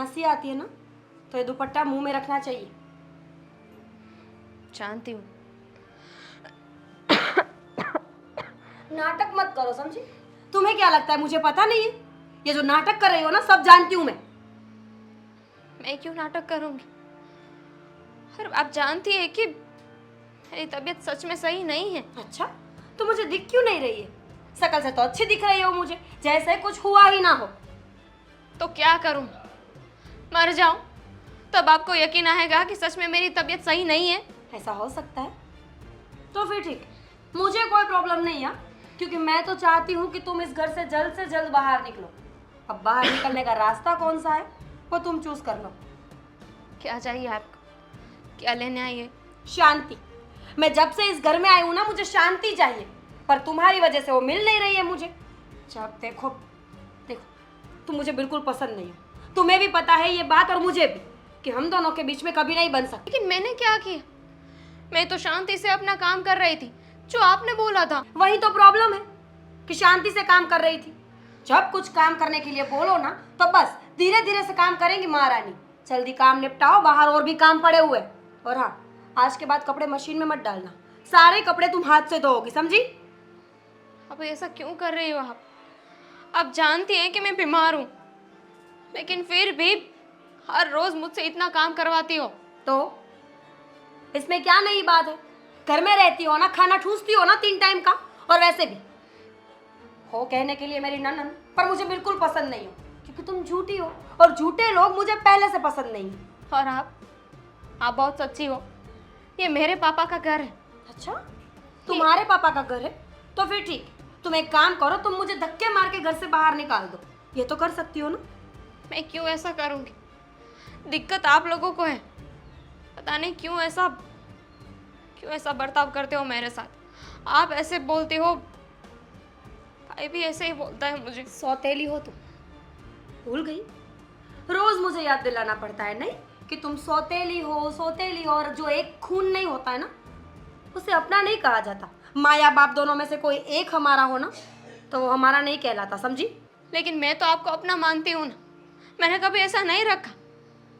खांसी आती है ना तो ये दुपट्टा मुंह में रखना चाहिए। जानती हूँ। नाटक मत करो, समझी? तुम्हें क्या लगता है मुझे पता नहीं है? ये जो नाटक कर रही हो ना, सब जानती हूँ मैं क्यों नाटक करूंगी? और आप जानती है कि मेरी तबीयत सच में सही नहीं है। अच्छा, तो मुझे दिख क्यों नहीं रही है? शकल से तो अच्छी दिख रही हो मुझे, जैसे कुछ हुआ ही ना हो। तो क्या करूं? मर जाऊं तब आपको यकीन आएगा कि सच में मेरी तबीयत सही नहीं है। ऐसा हो सकता है तो फिर ठीक, मुझे कोई प्रॉब्लम नहीं है, क्योंकि मैं तो चाहती हूँ कि तुम इस घर से जल्द बाहर निकलो। अब बाहर निकलने का रास्ता कौन सा है वो तुम चूज कर लो। क्या चाहिए आपको? क्या लेने आई है? शांति। मैं जब से इस घर में आई हूँ ना, मुझे शांति चाहिए, पर तुम्हारी वजह से वो मिल नहीं रही है मुझे। जब देखो देखो, तुम मुझे बिल्कुल पसंद नहीं हो। तुम्हें भी पता है ये बात और मुझे भी, कि हम दोनों के बीच में कभी नहीं बन सकती। लेकिन मैंने क्या किया? मैं तो शांति से अपना काम कर रही थी, जो आपने बोला था। वही तो प्रॉब्लम है कि शांति से काम कर रही थी। जब कुछ काम करने के लिए बोलो ना तो बस धीरे धीरे से काम करेंगी महारानी। जल्दी काम निपटाओ, बाहर और भी काम पड़े हुए। और हाँ, आज के बाद कपड़े मशीन में मत डालना, सारे कपड़े तुम हाथ से धोओगी, समझी? अब ऐसा क्यों कर रही हो आप? आप जानती हैं कि मैं बीमार हूँ, लेकिन फिर भी हर रोज मुझसे इतना काम करवाती हो। तो इसमें क्या नई बात है? घर में रहती हो ना, खाना ठूसती हो ना 3 टाइम का। और वैसे भी हो कहने के लिए मेरी ननद, पर मुझे बिल्कुल पसंद नहीं हो, क्योंकि तुम झूठी हो और झूठे लोग मुझे पहले से पसंद नहीं है। और आप बहुत सच्ची हो। ये मेरे पापा का घर है। अच्छा, तुम्हारे पापा का घर है? तो फिर ठीक, तुम एक काम करो, तुम मुझे धक्के मार के घर से बाहर निकाल दो। ये तो कर सकती हो ना? मैं क्यों ऐसा करूंगी? दिक्कत आप लोगों को है। पता नहीं क्यों ऐसा बर्ताव करते हो मेरे साथ। आप ऐसे बोलते हो, भाई भी ऐसे ही बोलता है मुझे। सौतेली हो तुम, भूल गई? रोज मुझे याद दिलाना पड़ता है नहीं कि तुम सौतेली हो, सौतेली हो। और जो एक खून नहीं होता है ना, उसे अपना नहीं कहा जाता। माँ या बाप दोनों में से कोई एक हमारा हो ना, तो वो हमारा नहीं कहलाता, समझी? लेकिन मैं तो आपको अपना मानती हूँ ना। मैंने कभी ऐसा नहीं रखा।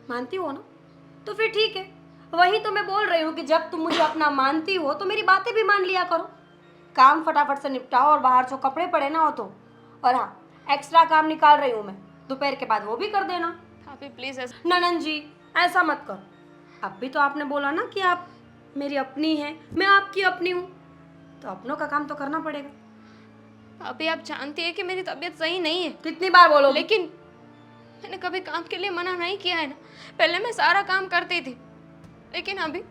मानती हो ना? तो फिर ठीक है। वही तो मैं बोल रही हूँ कि जब तुम मुझे अपना मानती हो तो मेरी बातें भी मान लिया करो। काम फटाफट से निपटाओ और बाहर जो कपड़े पड़े ना हो तो। और हाँ, एक्स्ट्रा काम निकाल रही हूँ मैं, दोपहर के बाद वो भी कर देना। भाभी प्लीज ऐसा। ननन जी, ऐसा मत करो। अब भी तो आपने बोला ना कि आप मेरी अपनी हैं, मैं आपकी अपनी हूँ, तो अपनों का काम तो करना पड़ेगा। अभी आप जानती है कि मेरी तबीयत सही नहीं है। कितनी बार बोलोगी? लेकिन मैंने कभी काम के लिए मना नहीं किया है ना। पहले मैं सारा काम करती थी, लेकिन अभी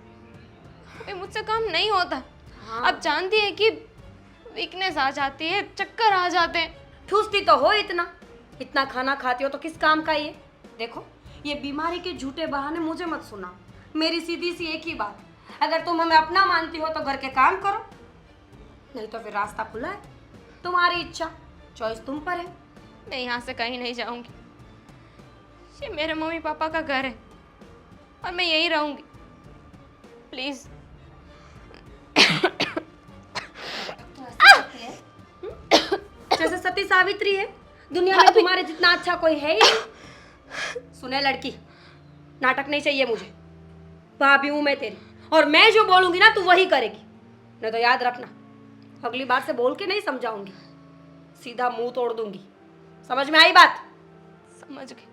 मुझसे काम नहीं होता। हाँ। आप जानती है कि वीकनेस आ जाती है, चक्कर आ जाते हैं। ठूसती तो हो इतना, इतना खाना खाती हो तो किस काम का ये? देखो, ये बीमारी के झूठे बहाने मुझे मत सुना। मेरी सीधी सी एक ही बात, अगर तुम हमें अपना मानती हो तो घर के काम करो, नहीं तो फिर रास्ता खुला है, तुम्हारी इच्छा, चॉइस तुम पर है। मैं यहाँ से कहीं नहीं जाऊंगी। ये मेरे मम्मी पापा का घर है और मैं यहीं रहूंगी। प्लीज। जैसे सती सावित्री है, दुनिया में तुम्हारे जितना अच्छा कोई है ही नहीं। सुने लड़की, नाटक नहीं चाहिए मुझे। भाभी हूं मैं तेरी, और मैं जो बोलूंगी ना तू वही करेगी। नहीं तो याद रखना, अगली बार से बोल के नहीं समझाऊंगी, सीधा मुंह तोड़ दूंगी। समझ में आई बात? समझ गई।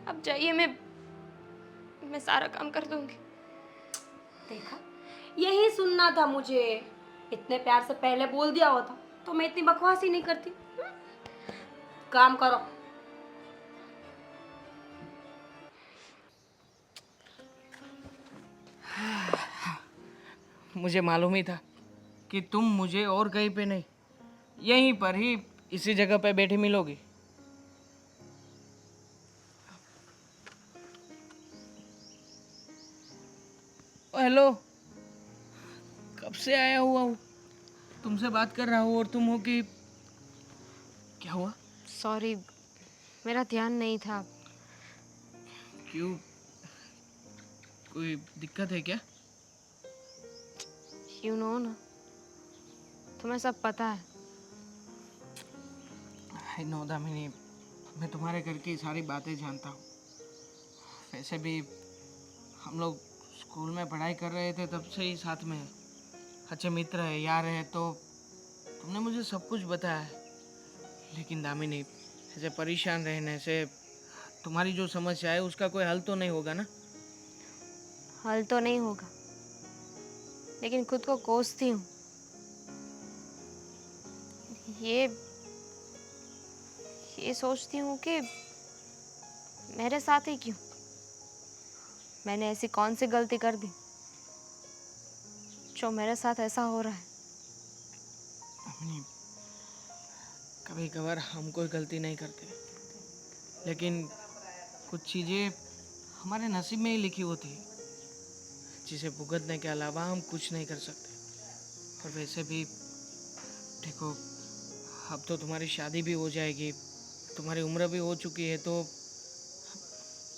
अब जाइए, मैं सारा काम कर दूंगी। देखा, यही सुनना था मुझे। इतने प्यार से पहले बोल दिया होता तो मैं इतनी बकवास ही नहीं करती। काम करो। मुझे मालूम ही था कि तुम मुझे और कहीं पे नहीं, यहीं पर ही इसी जगह पे बैठी मिलोगी। हेलो, कब से आया हुआ हूँ, तुमसे बात कर रहा हूँ और तुम हो कि क्या हुआ? सॉरी, मेरा ध्यान नहीं था। क्यों, कोई दिक्कत है क्या? यू नो ना, तुम्हें सब पता है। आई नो दामिनी, मैं तुम्हारे घर की सारी बातें जानता हूँ। वैसे भी हम लोग स्कूल में पढ़ाई कर रहे थे तब से ही साथ में हैं, अच्छे मित्र हैं, यार हैं, तो तुमने मुझे सब कुछ बताया है। लेकिन दामिनी, ऐसे परेशान रहने से तुम्हारी जो समस्या है उसका कोई हल तो नहीं होगा ना? हल तो नहीं होगा, लेकिन खुद को कोसती हूँ। ये सोचती हूँ कि मेरे साथ ही क्यों? मैंने ऐसी कौन सी गलती कर दी जो मेरे साथ ऐसा हो रहा है? दामिनी, कभी कभार हम कोई गलती नहीं करते, लेकिन कुछ चीज़ें हमारे नसीब में ही लिखी होती है, जिसे भुगतने के अलावा हम कुछ नहीं कर सकते। और वैसे भी देखो, अब तो तुम्हारी शादी भी हो जाएगी, तुम्हारी उम्र भी हो चुकी है, तो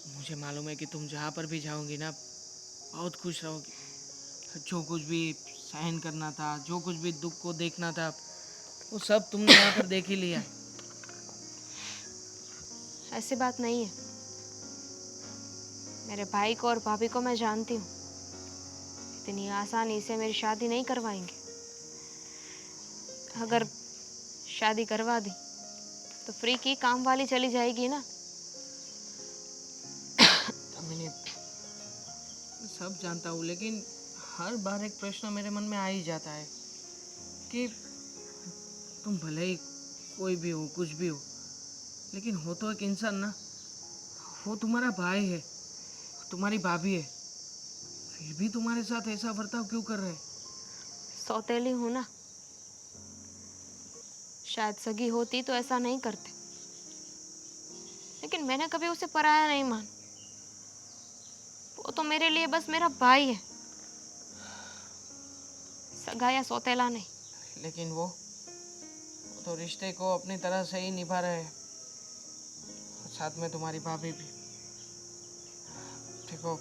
मुझे मालूम है कि तुम जहाँ पर भी जाओगी ना, बहुत खुश रहोगी। जो कुछ भी सहन करना था, जो कुछ भी दुख को देखना था, वो सब तुमने यहाँ पर देख ही लिया है। ऐसी बात नहीं है। मेरे भाई को और भाभी को मैं जानती हूँ, इतनी आसानी से मेरी शादी नहीं करवाएंगे। अगर शादी करवा दी तो फ्री की काम वाली चली जाएगी ना। मैंने सब जानता हूँ, लेकिन हर बार एक प्रश्न मेरे मन में आ ही जाता है कि तुम भले ही कोई भी हो, कुछ भी हो, लेकिन हो तो एक इंसान ना। वो तुम्हारा भाई है, तुम्हारी भाभी है, फिर भी तुम्हारे साथ ऐसा बर्ताव क्यों कर रहे हैं? सौतेली हूँ ना, शायद सगी होती तो ऐसा नहीं करते, लेकिन मैंने कभी उसे पराया नहीं माना। वो तो मेरे लिए बस मेरा भाई है, सगा या सौतेला नहीं। लेकिन वो तो रिश्ते को अपनी तरह से ही निभा रहे हैं, साथ में तुम्हारी भाभी भी। देखो,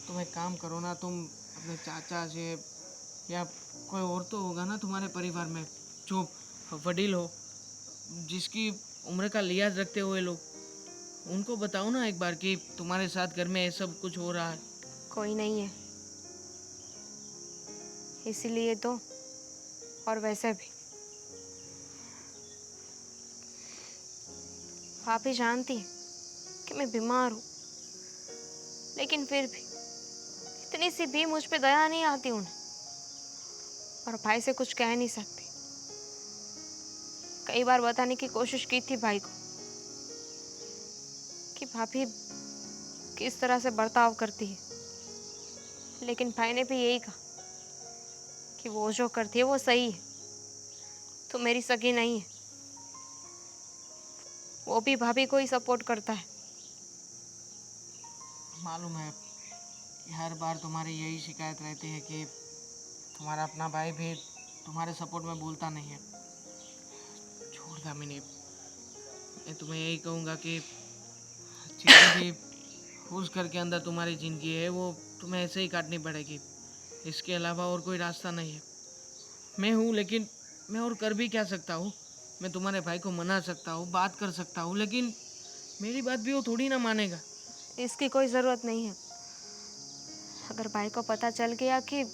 तुम एक काम करो ना, तुम अपने चाचा से या कोई और तो होगा ना तुम्हारे परिवार में जो वडील हो, जिसकी उम्र का लिहाज रखते हुए लोग, उनको बताओ ना एक बार कि तुम्हारे साथ घर में ये सब कुछ हो रहा है। कोई नहीं है, इसीलिए तो। और वैसे भी भाभी जानती है कि मैं बीमार हूँ, लेकिन फिर भी इतनी सी भी मुझ पे दया नहीं आती उन्हें, और भाई से कुछ कह नहीं सकती। कई बार बताने की कोशिश की थी भाई को कि भाभी किस तरह से बर्ताव करती है, लेकिन भाई ने भी यही कहा कि वो जो करती है वो सही है, तो मेरी सगी नहीं है। वो भी भाभी को ही सपोर्ट करता है। मालूम है कि हर बार तुम्हारी यही शिकायत रहती है कि तुम्हारा अपना भाई भी तुम्हारे सपोर्ट में बोलता नहीं है। छोड़ दामिनी, मैं तुम्हें यही कहूँगा कि जितनी भी उस घर के अंदर तुम्हारी ज़िंदगी है वो तुम्हें ऐसे ही काटनी पड़ेगी, इसके अलावा और कोई रास्ता नहीं है। मैं हूँ, लेकिन मैं और कर भी क्या सकता हूँ? मैं तुम्हारे भाई को मना सकता हूँ, बात कर सकता हूँ, लेकिन मेरी बात भी वो थोड़ी ना मानेगा। इसकी कोई ज़रूरत नहीं है। अगर भाई को पता चल गया कि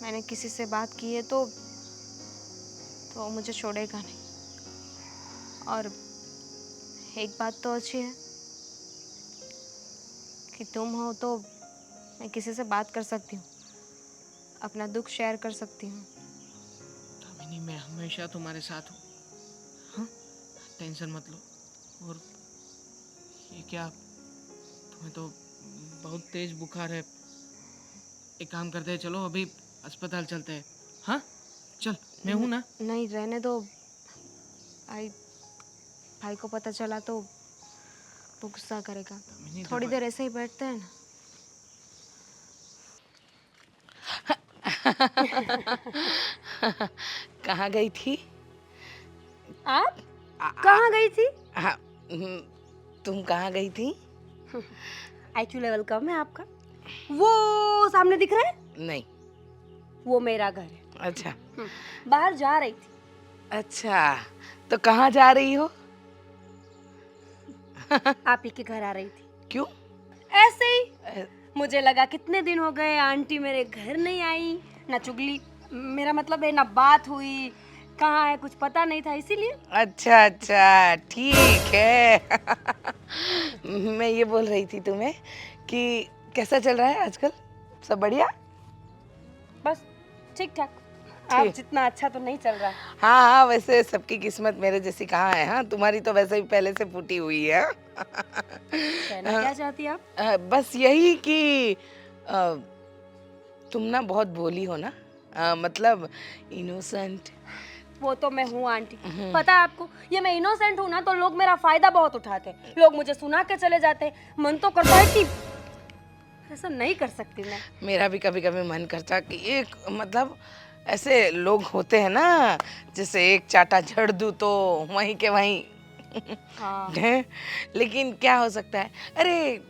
मैंने किसी से बात की है तो वो मुझे छोड़ेगा नहीं। और एक बात तो अच्छी है कि तुम हो तो मैं किसी से बात कर सकती हूँ, अपना दुख शेयर कर सकती हूँ। दामिनी, मैं हमेशा तुम्हारे साथ हूँ, हाँ? टेंशन मत लो। और ये क्या, तुम्हें तो बहुत तेज बुखार है। एक काम करते हैं, चलो अभी अस्पताल चलते हैं, हाँ? चल, मैं हूँ ना। नहीं, रहने दो। भाई को पता चला तो वो गुस्सा करेगा। थोड़ी देर ऐसे ही बैठते हैं ना। कहाँ गई थी? आप कहाँ गई थी? हाँ, तुम कहाँ गई थी? एक्चुअली वेलकम है आपका। वो सामने दिख रहा है, नहीं। वो मेरा घर है। अच्छा। बाहर जा रही थी अच्छा, तो कहाँ जा रही हो? आप ही के घर आ रही थी। क्यों? ऐसे ही मुझे लगा कितने दिन हो गए आंटी मेरे घर नहीं आई, ना चुगली, मेरा मतलब है ना बात हुई, कहाँ है कुछ पता नहीं था, इसीलिए। अच्छा अच्छा, ठीक है। मैं ये बोल रही थी तुम्हें कि कैसा चल रहा है आजकल? सब बढ़िया? बस ठीक ठाक। आप ठीक। जितना अच्छा तो नहीं चल रहा है। हाँ हाँ, वैसे सबकी किस्मत मेरे जैसी कहाँ है? हाँ, तुम्हारी तो वैसे ही पहले से फूटी हुई है। कहना क्या चाहती हैं आप? बस यही कि अ, तुम ना बहुत भोली हो ना, मतलब इनोसेंट। वो तो मैं हूँ आंटी, पता है आपको, ये मैं इनोसेंट हूँ ना तो लोग मेरा फायदा बहुत उठाते हैं, लोग मुझे सुना के चले जाते हैं। मन तो करता है कि ऐसा नहीं कर सकती मैं। मेरा भी कभी कभी मन करता कि एक मतलब ऐसे लोग होते हैं ना, जैसे एक चाटा झड़ दूँ तो वहीं के वहीं। हाँ। हैं? लेकिन क्या हो सकता है? अरे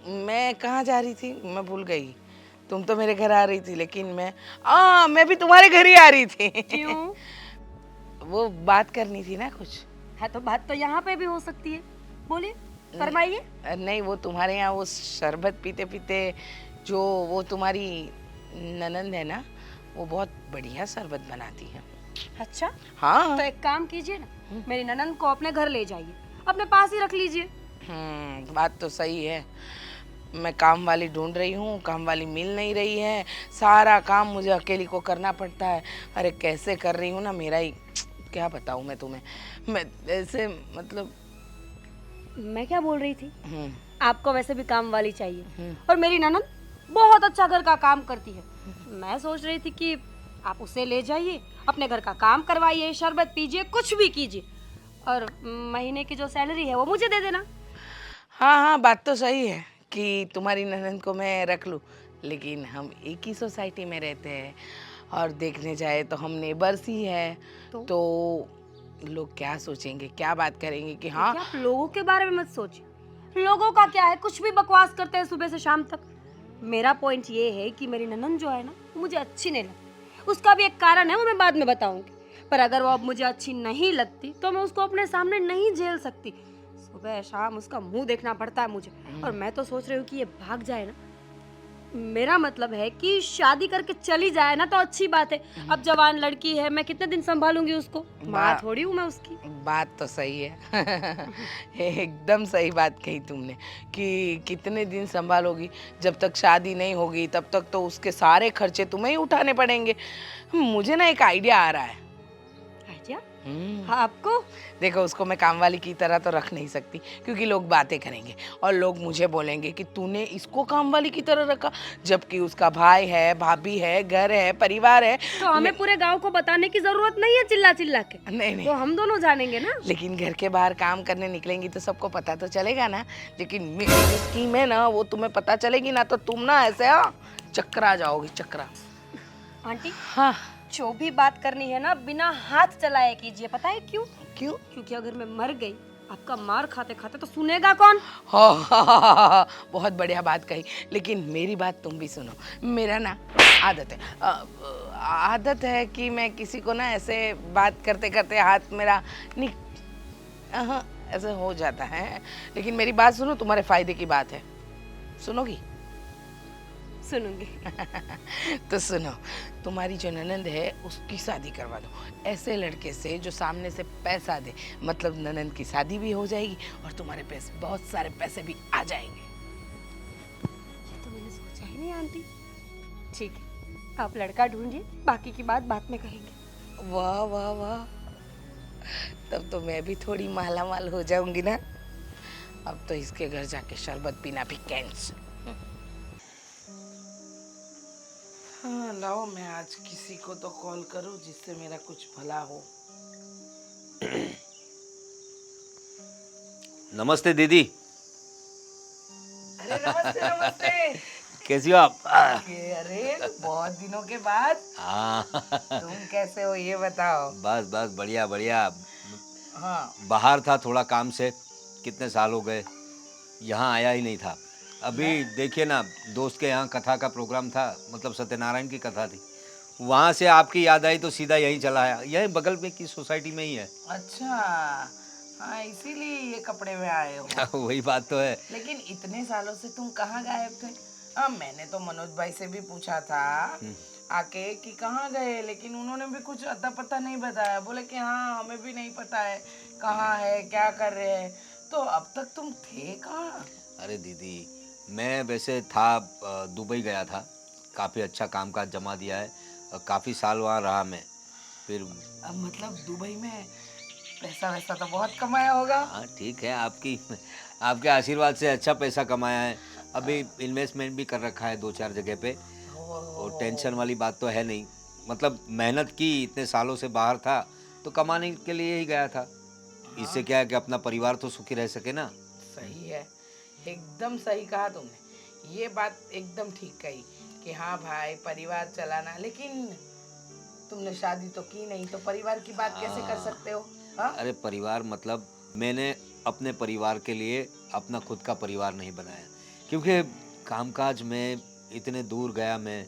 मैं कहाँ जा रही थी, मैं भूल गई। तुम तो मेरे घर आ रही थी, लेकिन मैं भी तुम्हारे घर ही आ रही थी। क्यों? वो बात करनी थी ना कुछ। हाँ तो बात तो यहाँ पे भी हो सकती है, बोलिए, फरमाइए। नहीं, वो तुम्हारे यहाँ वो शरबत पीते पीते जो वो तुम्हारी ननंद है ना, वो बहुत बढ़िया शरबत बनाती है। अच्छा, हाँ। तो एक काम कीजिए ना, मेरी ननंद को अपने घर ले जाइए, अपने पास ही रख लीजिए। बात तो सही है। मैं काम वाली ढूंढ रही हूँ, काम वाली मिल नहीं रही है, सारा काम मुझे अकेली को करना पड़ता है। अरे कैसे कर रही हूँ ना, मेरा ही क्या बताऊँ मैं तुम्हें। मैं ऐसे मतलब मैं क्या बोल रही थी, हम्म आपको वैसे भी काम वाली चाहिए, हम्म। और मेरी ननंद बहुत अच्छा घर का काम करती है। मैं सोच रही थी कि आप उसे ले जाइए, अपने घर का काम करवाइए, शरबत पीजिए, कुछ भी कीजिए, और महीने की जो सैलरी है वो मुझे दे देना। हाँ हाँ, बात तो सही है कि तुम्हारी ननद को मैं रख लूँ, लेकिन हम एक ही सोसाइटी में रहते हैं और देखने जाए तो हम नेबर्स ही हैं। तो लोग क्या सोचेंगे, क्या बात करेंगे कि हाँ। देखिए, आप लोगों के बारे में मत सोचिए, लोगों का क्या है, कुछ भी बकवास करते हैं सुबह से शाम तक। मेरा पॉइंट ये है कि मेरी ननंद जो है ना, वो मुझे अच्छी नहीं लगती। उसका भी एक कारण है, वो मैं बाद में बताऊंगी, पर अगर वो अब मुझे अच्छी नहीं लगती तो मैं उसको अपने सामने नहीं झेल सकती। सुबह शाम उसका मुंह देखना पड़ता है मुझे, और मैं तो सोच रही हूँ कि ये भाग जाए ना। मेरा मतलब है कि शादी करके चली जाए ना तो अच्छी बात है। अब जवान लड़की है, मैं कितने दिन संभालूंगी उसको, माँ थोड़ी हूँ मैं उसकी। बात तो सही है। एकदम सही बात कही तुमने कि कितने दिन संभालोगी, जब तक शादी नहीं होगी तब तक तो उसके सारे खर्चे तुम्हें ही उठाने पड़ेंगे। मुझे ना एक आइडिया आ रहा है। आइडिया? हम्म हाँ, आपको? देखो, उसको मैं काम वाली की तरह तो रख नहीं सकती, क्योंकि लोग बातें करेंगे और लोग मुझे बोलेंगे कि तूने इसको काम वाली की तरह रखा, जबकि उसका भाई है, भाभी है, घर है, परिवार है। तो हमें पूरे गांव को बताने की जरूरत नहीं है चिल्ला चिल्ला के, नहीं नहीं, तो हम दोनों जानेंगे ना। लेकिन घर के बाहर काम करने निकलेंगी तो सबको पता तो चलेगा ना। लेकिन मेरी जो स्कीम है ना, वो तुम्हें पता चलेगी ना तो तुम ना ऐसे चकरा जाओगी, चकरा। आंटी, हाँ। जो भी बात करनी है ना, बिना हाथ चलाए कीजिए। पता है क्यों? क्यों? क्योंकि अगर मैं मर गई, आपका मार खाते खाते तो सुनेगा कौन? हाँ, बहुत बढ़िया बात कही, लेकिन मेरी बात तुम भी सुनो। मेरा ना आदत है, आदत है कि मैं किसी को ना ऐसे बात करते करते हाथ मेरा नि ऐसे हो जाता है। लेकिन मेरी बात सुनो, तुम्हारे फायदे की बात है, सुनोगी? सुनूंगी। तो सुनो, तुम्हारी जो ननंद है उसकी शादी करवा दो ऐसे लड़के से जो सामने से पैसा दे, मतलब ननंद की शादी भी हो जाएगी और तुम्हारे पास बहुत सारे पैसे भी आ जाएंगे। ये तो मैंने सोचा ही नहीं आंटी। ठीक है, आप लड़का ढूंढिए, बाकी की बात बाद में करेंगे। वाह वाह वाह, तब तो मैं भी थोड़ी माला माल हो जाऊंगी ना। अब तो इसके घर जाके शरबत पीना भी कैंसिल। हाँ, लाओ मैं आज किसी को तो कॉल करूं जिससे मेरा कुछ भला हो। नमस्ते दीदी। अरे नमस्ते नमस्ते। कैसी हो आप? अरे बहुत दिनों के बाद। हाँ। तुम कैसे हो ये बताओ। बस बस बढ़िया बढ़िया। हाँ। बाहर था थोड़ा काम से, कितने साल हो गए, यहाँ आया ही नहीं था। अभी देखिए ना, दोस्त के यहाँ कथा का प्रोग्राम था, मतलब सत्यनारायण की कथा थी, वहाँ से आपकी याद आई तो सीधा यहीं चला आया, यहीं बगल में की सोसाइटी में ही है। अच्छा, हाँ इसीलिए ये कपड़े में आए हो। वही बात तो है। लेकिन इतने सालों से तुम कहाँ गायब थे? हाँ, मैंने तो मनोज भाई से भी पूछा था आके कि कहाँ गए, लेकिन उन्होंने भी कुछ अता पता नहीं बताया। बोले कि हाँ हमें भी नहीं पता है कहाँ है, क्या कर रहे हैं। तो अब तक तुम थे कहाँ? अरे दीदी, मैं वैसे था दुबई गया था, काफ़ी अच्छा कामकाज जमा दिया है, काफ़ी साल वहाँ रहा मैं। फिर अब मतलब दुबई में पैसा वैसा तो बहुत कमाया होगा। हाँ ठीक है, आपके आशीर्वाद से अच्छा पैसा कमाया है। अभी इन्वेस्टमेंट भी कर रखा है 2-4 जगह पे, और टेंशन वाली बात तो है नहीं। मतलब मेहनत की, इतने सालों से बाहर था तो कमाने के लिए ही गया था। इससे क्या है कि अपना परिवार तो सुखी रह सके ना। सही है, एकदम सही कहा तुमने। ये बात एकदम ठीक कही कि हाँ भाई परिवार चलाना, लेकिन तुमने शादी तो की नहीं, तो परिवार की बात कैसे कर सकते हो? हाँ? अरे परिवार मतलब मैंने अपने परिवार के लिए अपना खुद का परिवार नहीं बनाया, क्योंकि कामकाज में इतने दूर गया मैं।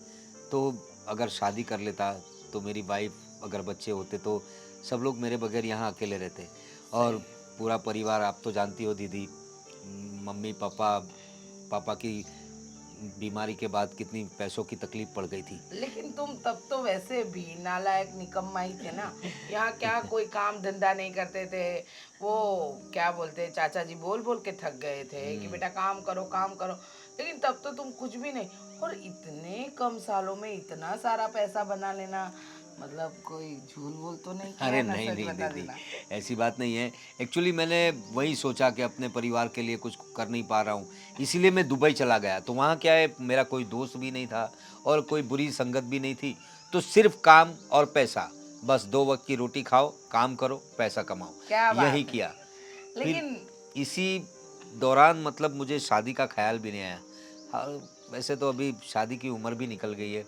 तो अगर शादी कर लेता तो मेरी वाइफ, अगर बच्चे होते तो सब लोग मेरे बगैर यहाँ अकेले रहते। और पूरा परिवार, आप तो जानती हो दीदी, मम्मी पापा, पापा की बीमारी के बाद कितनी पैसों की तकलीफ पड़ गई थी। लेकिन तुम तब तो वैसे भी नालायक निकम्मा ही थे ना। यहाँ क्या कोई काम धंधा नहीं करते थे। वो क्या बोलते, चाचा जी बोल बोल के थक गए थे कि बेटा काम करो काम करो, लेकिन तब तो तुम कुछ भी नहीं। और इतने कम सालों में इतना सारा पैसा बना लेना, मतलब कोई झूल बोल तो नहीं किया अरे ना? नहीं सच नहीं बता दीदी, देना। ऐसी बात नहीं है। एक्चुअली मैंने वही सोचा कि अपने परिवार के लिए कुछ कर नहीं पा रहा हूँ, इसीलिए मैं दुबई चला गया। तो वहाँ क्या है, मेरा कोई दोस्त भी नहीं था और कोई बुरी संगत भी नहीं थी। तो सिर्फ काम और पैसा, बस 2 वक्त की रोटी खाओ, काम करो, पैसा कमाओ, क्या बात यही है। किया। फिर लेकिन इसी दौरान मतलब मुझे शादी का ख्याल भी नहीं आया। हाँ, वैसे तो अभी शादी की उम्र भी निकल गई है,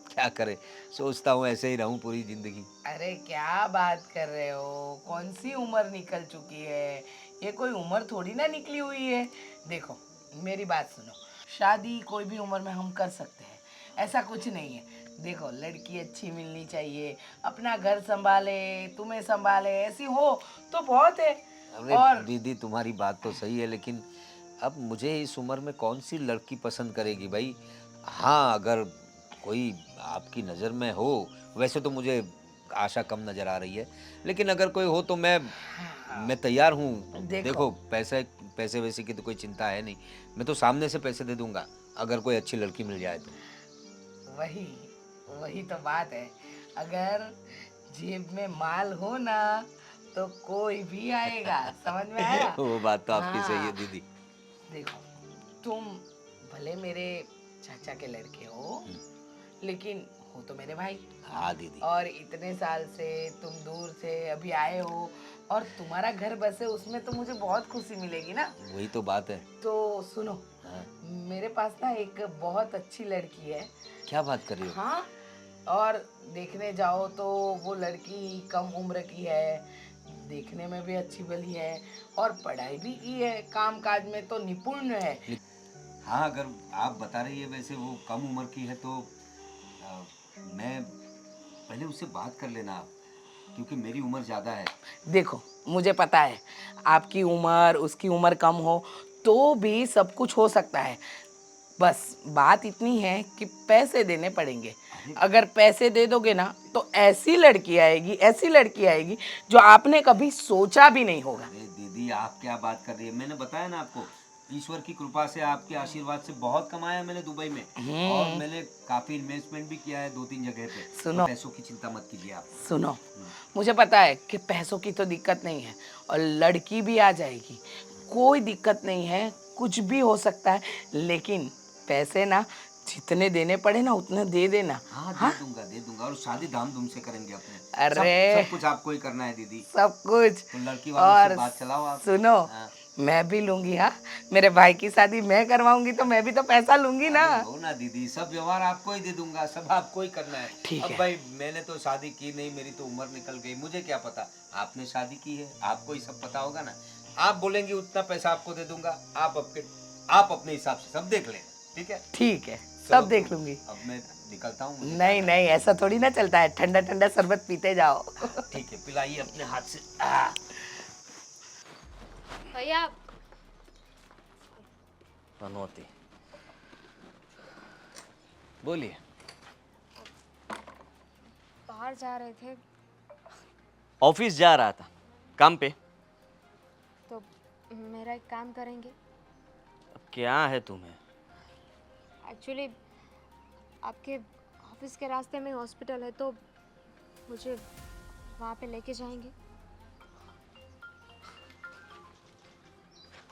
क्या करे, सोचता हूँ ऐसे ही रहूँ पूरी ज़िंदगी। अरे क्या बात कर रहे हो, कौन सी उम्र निकल चुकी है? ये कोई उम्र थोड़ी ना निकली हुई है। देखो मेरी बात सुनो, शादी कोई भी उम्र में हम कर सकते हैं, ऐसा कुछ नहीं है। देखो लड़की अच्छी मिलनी चाहिए, अपना घर संभाले, तुम्हें संभाले, ऐसी हो तो बहुत है। अरे और दीदी, तुम्हारी बात तो सही है, लेकिन अब मुझे इस उम्र में कौन सी लड़की पसंद करेगी भाई। हाँ, अगर कोई आपकी नज़र में हो, वैसे तो मुझे आशा कम नज़र आ रही है, लेकिन अगर कोई हो तो मैं तैयार हूँ। देखो देखो पैसे पैसे वैसे की तो कोई चिंता है नहीं, मैं तो सामने से पैसे दे दूंगा अगर कोई अच्छी लड़की मिल जाए तो। वही वही तो बात है, अगर जेब में माल हो ना तो कोई भी आएगा। समझ में आया? वो बात तो आपकी सही है हाँ, दीदी। देखो तुम भले मेरे चाचा के लड़के हो, लेकिन हो तो मेरे भाई। हाँ दीदी। और इतने साल से तुम दूर से अभी आए हो और तुम्हारा घर बसे, उसमें तो मुझे बहुत खुशी मिलेगी ना। वही तो बात है। तो सुनो, हाँ, मेरे पास ना एक बहुत अच्छी लड़की है। क्या बात कर रही हो? हाँ, और देखने जाओ तो वो लड़की कम उम्र की है, देखने में भी अच्छी भली है, और पढ़ाई भी की है, काम काज में तो निपुण है। हाँ, अगर आप बता रही है वैसे वो कम उम्र की है तो मैं पहले उससे बात कर लेना आप, क्योंकि मेरी उम्र ज़्यादा है। देखो मुझे पता है आपकी उम्र उसकी उम्र कम हो तो भी सब कुछ हो सकता है, बस बात इतनी है कि पैसे देने पड़ेंगे। अगर पैसे दे दोगे ना तो ऐसी लड़की आएगी जो आपने कभी सोचा भी नहीं होगा। अरे दीदी, आप क्या बात कर रही है? मैंने बताया ना आपको, ईश्वर की कृपा से, आपके आशीर्वाद से बहुत कमाया है मैंने दुबई में, और मैंने काफ़ी इन्वेस्टमेंट भी किया है 2-3 जगह पे। सुनो। तो पैसों की चिंता मत कीजिए आप। सुनो, मुझे पता है कि पैसों की तो दिक्कत नहीं है और लड़की भी आ जाएगी, कोई दिक्कत नहीं है, कुछ भी हो सकता है, लेकिन पैसे ना जितने देने पड़े ना उतने दे देना। हाँ, दे दूंगा, और शादी धामधूम से करेंगे अपने। अरे सब कुछ आपको ही करना है दीदी। सब कुछ। तो लड़की वालों और से बात चलाओ आप। सुनो, हाँ। मैं भी लूंगी। हाँ, मेरे भाई की शादी मैं करवाऊंगी तो मैं भी तो पैसा लूंगी ना। अरे लो ना दीदी, सब व्यवहार आपको ही दे दूंगा, सब आपको ही करना है। ठीक अब है। भाई मैंने तो शादी की नहीं, मेरी तो उम्र निकल गई, मुझे क्या पता। आपने शादी की है, आपको ही सब पता होगा ना। आप बोलेंगे उतना पैसा आपको दे दूंगा, आप अपने हिसाब से सब देख लेना, ठीक है? ठीक है, चलो सब देख तो लूंगी। अब मैं निकलता हूँ, मुझे नहीं नहीं, ऐसा थोड़ी ना चलता है, ठंडा ठंडा शरबत पीते जाओ। ठीक है, पिलाइए अपने हाथ से। भैया मनोती, बोलिए। बाहर जा रहे थे ऑफिस जा रहा था, काम पे। तो मेरा एक काम करेंगे? अब क्या है तुम्हें? एक्चुअली आपके ऑफिस के रास्ते में हॉस्पिटल है, तो मुझे वहाँ पे लेके जाएंगे?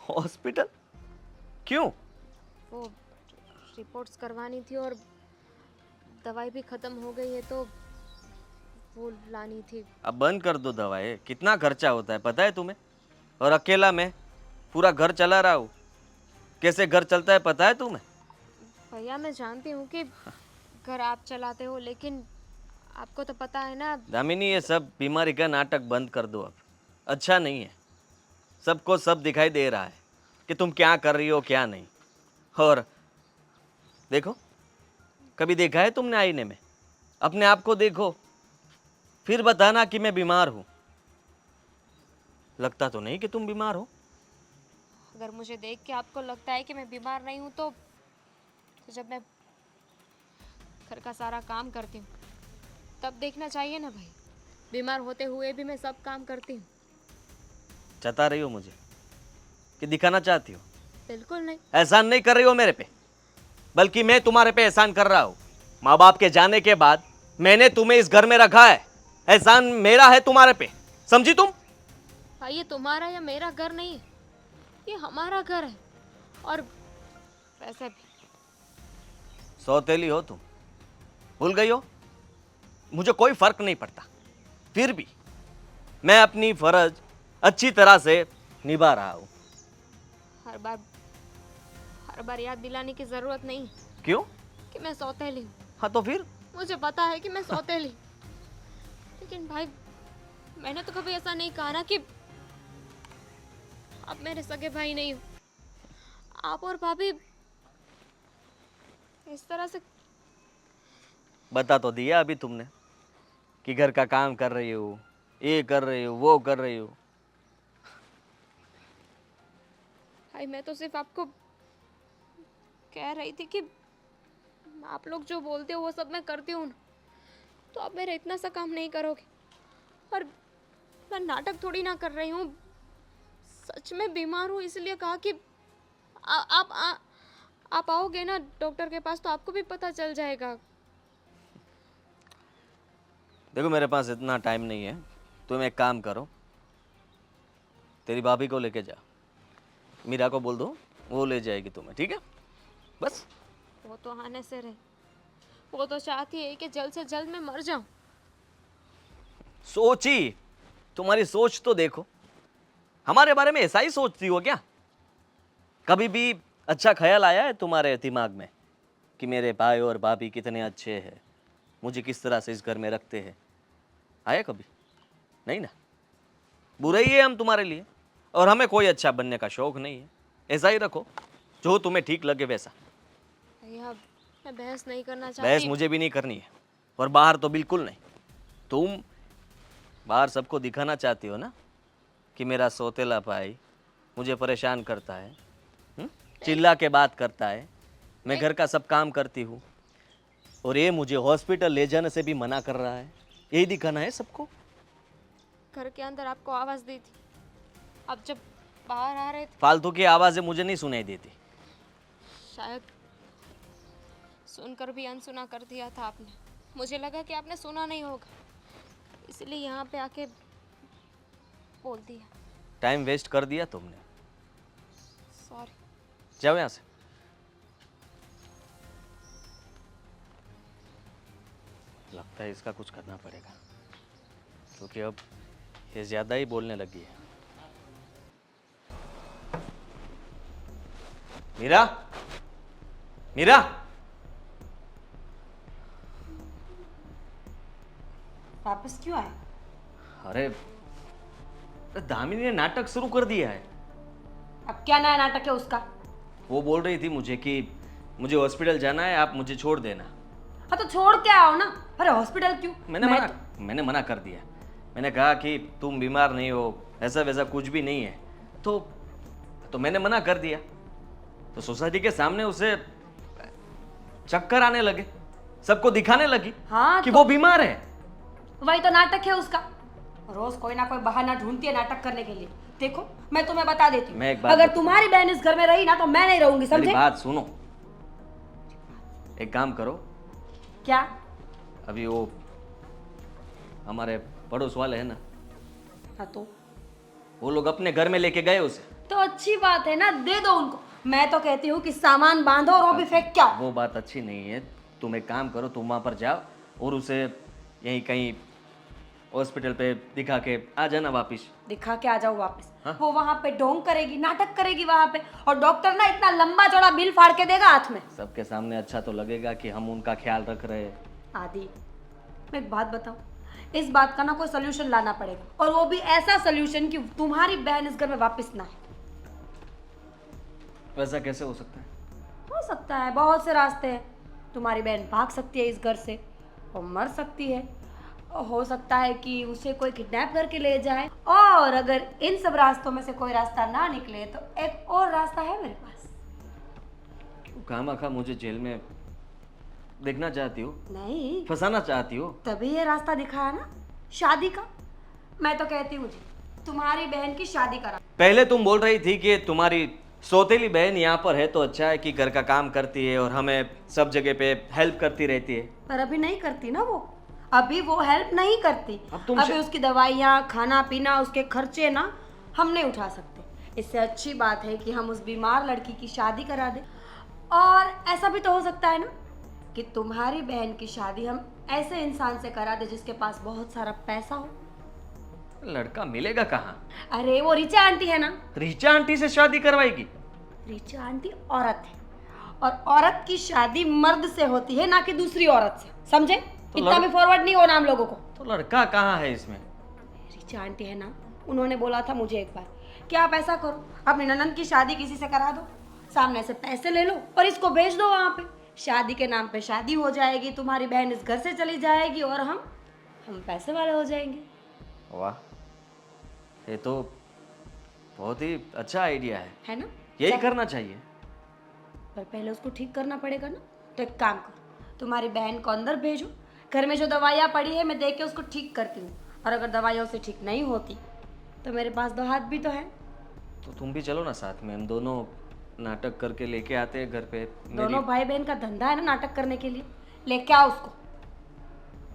हॉस्पिटल? क्यों? वो रिपोर्ट्स करवानी थी और दवाई भी ख़त्म हो गई है, तो वो लानी थी। अब बंद कर दो दवाई, कितना खर्चा होता है पता है तुम्हें? और अकेला मैं पूरा घर चला रहा हूँ, कैसे घर चलता है पता है तुम्हें? भैया मैं जानती हूँ कि घर आप चलाते हो, लेकिन आपको तो पता है ना। दामिनी, ये सब बीमारी का नाटक बंद कर दो अब, अच्छा नहीं है। सबको सब दिखाई दे रहा है कि तुम क्या कर रही हो क्या नहीं। और देखो, कभी देखा है तुमने आईने में? अपने आप को देखो, फिर बताना कि मैं बीमार हूँ। लगता तो नहीं कि तुम बीमार हो। अगर मुझे देख के आपको लगता है कि मैं बीमार नहीं हूँ, तो जब मैं घर का सारा काम करती हूँ तब देखना चाहिए ना भाई। बीमार होते हुए भी मैं सब काम करती हूँ। जता रही हो मुझे कि दिखाना चाहती हो? बिल्कुल नहीं। एहसान नहीं कर रही हो मेरे पे, बल्कि मैं तुम्हारे पे एहसान कर रहा हूँ। माँ बाप के जाने के बाद मैंने तुम्हें इस घर में रखा है, एहसान मेरा है तुम्हारे पे, समझी तुम? भाई ये तुम्हारा या मेरा घर नहीं है, ये हमारा घर है। और वैसे भी सौतेली हो तुम, भूल गई हो? मुझे कोई फर्क नहीं पड़ता, फिर भी मैं अपनी फर्ज अच्छी तरह से निभा रहा हूँ। हर बार याद दिलाने की जरूरत नहीं क्यों? कि मैं सौतेली हूँ। हाँ तो फिर मुझे पता है कि मैं सौतेली, लेकिन भाई मैंने तो कभी ऐसा नहीं कहा ना कि आप मेरे सगे भाई नहीं हो। आप और भाभी इस तरह से बता तो दिया अभी तुमने कि घर का काम कर रही हो, ये कर रही हो, वो कर रही हो। भाई मैं तो सिर्फ आपको कह रही थी कि आप लोग जो बोलते हो वो सब मैं करती हूँ ना, तो आप मेरा इतना सा काम नहीं करोगे। और मैं नाटक थोड़ी ना कर रही हूँ, सच में बीमार हूँ, इसलिए कहा कि आप आओगे ना डॉक्टर के पास तो आपको भी पता चल जाएगा। देखो मेरे पास इतना टाइम नहीं है, तुम एक काम करो, तेरी भाभी को लेके जा, मीरा को बोल दो, वो ले जाएगी तुम्हें, ठीक है? बस। वो तो आने से रहे, वो तो चाहती है कि जल्द से जल्द मैं मर जाऊं। सोची, तुम्हारी सोच तो देखो, हमारे बारे में ऐसा ही सोचती हो क्या? कभी भी अच्छा ख्याल आया है तुम्हारे दिमाग में कि मेरे भाई और भाभी कितने अच्छे हैं, मुझे किस तरह से इस घर में रखते हैं? आया कभी? नहीं ना। बुरे ही है हम तुम्हारे लिए, और हमें कोई अच्छा बनने का शौक नहीं है। ऐसा ही रखो, जो तुम्हें ठीक लगे वैसा। भैया मैं बहस नहीं करना बहस चाहती। मुझे भी नहीं करनी है, और बाहर तो बिल्कुल नहीं। तुम बाहर सबको दिखाना चाहती हो ना कि मेरा सौतेला भाई मुझे परेशान करता है, चिल्ला के बात करता है, मैं घर का सब काम करती हूँ, और ये मुझे हॉस्पिटल ले जाने से भी मना कर रहा है। यही दिखाना है सबको। घर के अंदर आपको आवाज दी थी, अब जब बाहर आ रहे थे फालतू की आवाज़ें मुझे नहीं सुनाई देती। शायद सुनकर भी अनसुना कर दिया था आपने। मुझे लगा कि आपने सुना नहीं होगा, इसलिए यहाँ पे आके बोल दिया। टाइम वेस्ट कर दिया तुमने। सॉरी। जाओ यहाँ से। लगता है इसका कुछ करना पड़ेगा, क्योंकि अब ये ज़्यादा ही बोलने लगी है। मीरा, मीरा, वापस क्यों आए? अरे दामिनी ने नाटक शुरू कर दिया है। अब क्या नया नाटक है उसका? वो बोल रही थी मुझे कि मुझे हॉस्पिटल जाना है, आप मुझे छोड़ देना। हाँ तो छोड़ के आओ ना। अरे हॉस्पिटल क्यों? मैंने मना कर दिया। मैंने कहा कि तुम बीमार नहीं हो, ऐसा वैसा कुछ भी नहीं है, तो मैंने मना कर दिया। तो सोसाइटी के सामने उसे चक्कर आने लगे, सबको दिखाने लगी हाँ कि वो बीमार है। वही तो नाटक है उसका। रोज कोई ना कोई बहाना ढूंढती है नाटक करने के लिए। देखो मैं तुम्हें बता देती मैं एक हूँ, बात अगर बता- तुम्हारी बहन इस घर में रही ना तो मैं नहीं रहूंगी, मेरी समझे? बात सुनो, एक काम करो, क्या? अभी वो हमारे पड़ोस वाले हैं ना, हाँ तो वो लोग अपने घर में लेके गए उसे। तो अच्छी बात है ना, दे दो उनको। मैं तो कहती हूँ कि सामान बांधो और वो भी फेंक के आओ। वो बात अच्छी नहीं है। तुम एक काम करो, तुम वहां पर जाओ और उसे यहीं कहीं हॉस्पिटल पे दिखा के आ जाना वापिस। दिखा के आ जाओ वापस। हाँ? वो वहां पे ढोंग करेगी, नाटक करेगी वहां पे, और डॉक्टर ना इतना लंबा चौड़ा बिल फाड़ के देगा हाथ में। सबके सामने अच्छा तो लगेगा कि हम उनका ख्याल रख रहे हैं। आदि, मैं एक बात बताऊं, इस बात का ना कोई सोल्यूशन लाना पड़ेगा, और वो भी ऐसा सोल्यूशन कि तुम्हारी बहन इस घर में वापस ना आए। वैसा कैसे हो सकता है? हो सकता है, बहुत से रास्ते हैं। तुम्हारी बहन भाग सकती है इस घर से और मर सकती है, और हो सकता है कि उसे कोई किडनैप करके ले जाए, और अगर इन सब रास्तों में से कोई रास्ता ना निकले तो एक और रास्ता है मेरे पास। क्यों खामखा मुझे जेल में देखना चाहती हो, नहीं, फंसाना चाहती हो? तभी ये रास्ता दिखाया ना, शादी का। मैं तो कहती हूँ जी, तुम्हारी बहन की शादी करा। पहले तुम बोल रही थी कि तुम्हारी सौतेली बहन यहाँ पर है तो अच्छा है कि घर का काम करती है और हमें सब जगह पे हेल्प करती रहती है। पर अभी नहीं करती ना वो, अभी वो हेल्प नहीं करती। अब तुम अभी उसकी दवाइयाँ, खाना पीना, उसके खर्चे ना हम नहीं उठा सकते। इससे अच्छी बात है कि हम उस बीमार लड़की की शादी करा दें। और ऐसा भी तो हो सकता है ना कि तुम्हारी बहन की शादी हम ऐसे इंसान से करा दे जिसके पास बहुत सारा पैसा हो। लड़का मिलेगा कहाँ? अरे वो रिचा आंटी है ना, रीचा आंटी से शादी करवाएगी? रिचा आंटी औरत है, और औरत की शादी मर्द से होती है, ना कि दूसरी औरत से, समझे? इतना भी फॉरवर्ड नहीं होना हम लोगों को। तो लड़का कहाँ है इसमें? रिचा आंटी है ना, उन्होंने बोला था मुझे एक बार कि आप ऐसा करो, अपनी ननद की शादी किसी से करा दो, सामने से पैसे ले लो और इसको भेज दो वहाँ पे। शादी के नाम पे शादी हो जाएगी, तुम्हारी बहन इस घर से चली जाएगी और हम पैसे वाले हो जाएंगे। वाह, ये तो बहुत ही अच्छा आइडिया है ना? यही करना चाहिए। पर पहले उसको ठीक करना पड़ेगा ना। तो एक काम करो, तुम्हारी बहन को अंदर भेजो, घर में जो दवाइयाँ पड़ी है मैं देख के उसको ठीक करती हूँ, और अगर दवाइयों से ठीक नहीं होती तो मेरे पास 2 हाथ भी तो है। तो तुम भी चलो ना साथ में, हम दोनों नाटक करके लेके आते हैं घर पे। दोनों भाई बहन का धंधा है ना नाटक करने के लिए, लेके आओ उसको।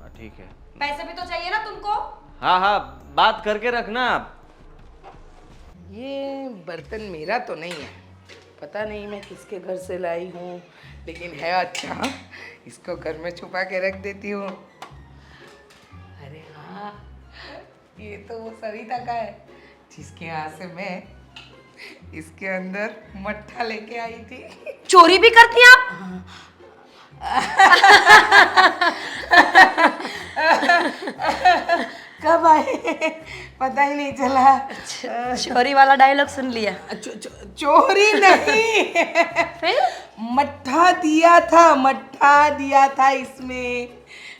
हाँ, ठीक है। पैसे भी तो चाहिए ना तुमको। हाँ हाँ, बात करके रखना आप। ये बर्तन मेरा तो नहीं है, पता नहीं मैं किसके घर से लाई हूँ, लेकिन है अच्छा। इसको घर में छुपा के रख देती हूँ। अरे हाँ, ये तो वो सरिता का है जिसके यहाँ से मैं इसके अंदर मट्ठा लेके आई थी। चोरी भी करती हैं आप? कब आए पता ही नहीं चला। चोरी वाला डायलॉग सुन लिया। चोरी नहीं, फिर मट्ठा दिया था इसमें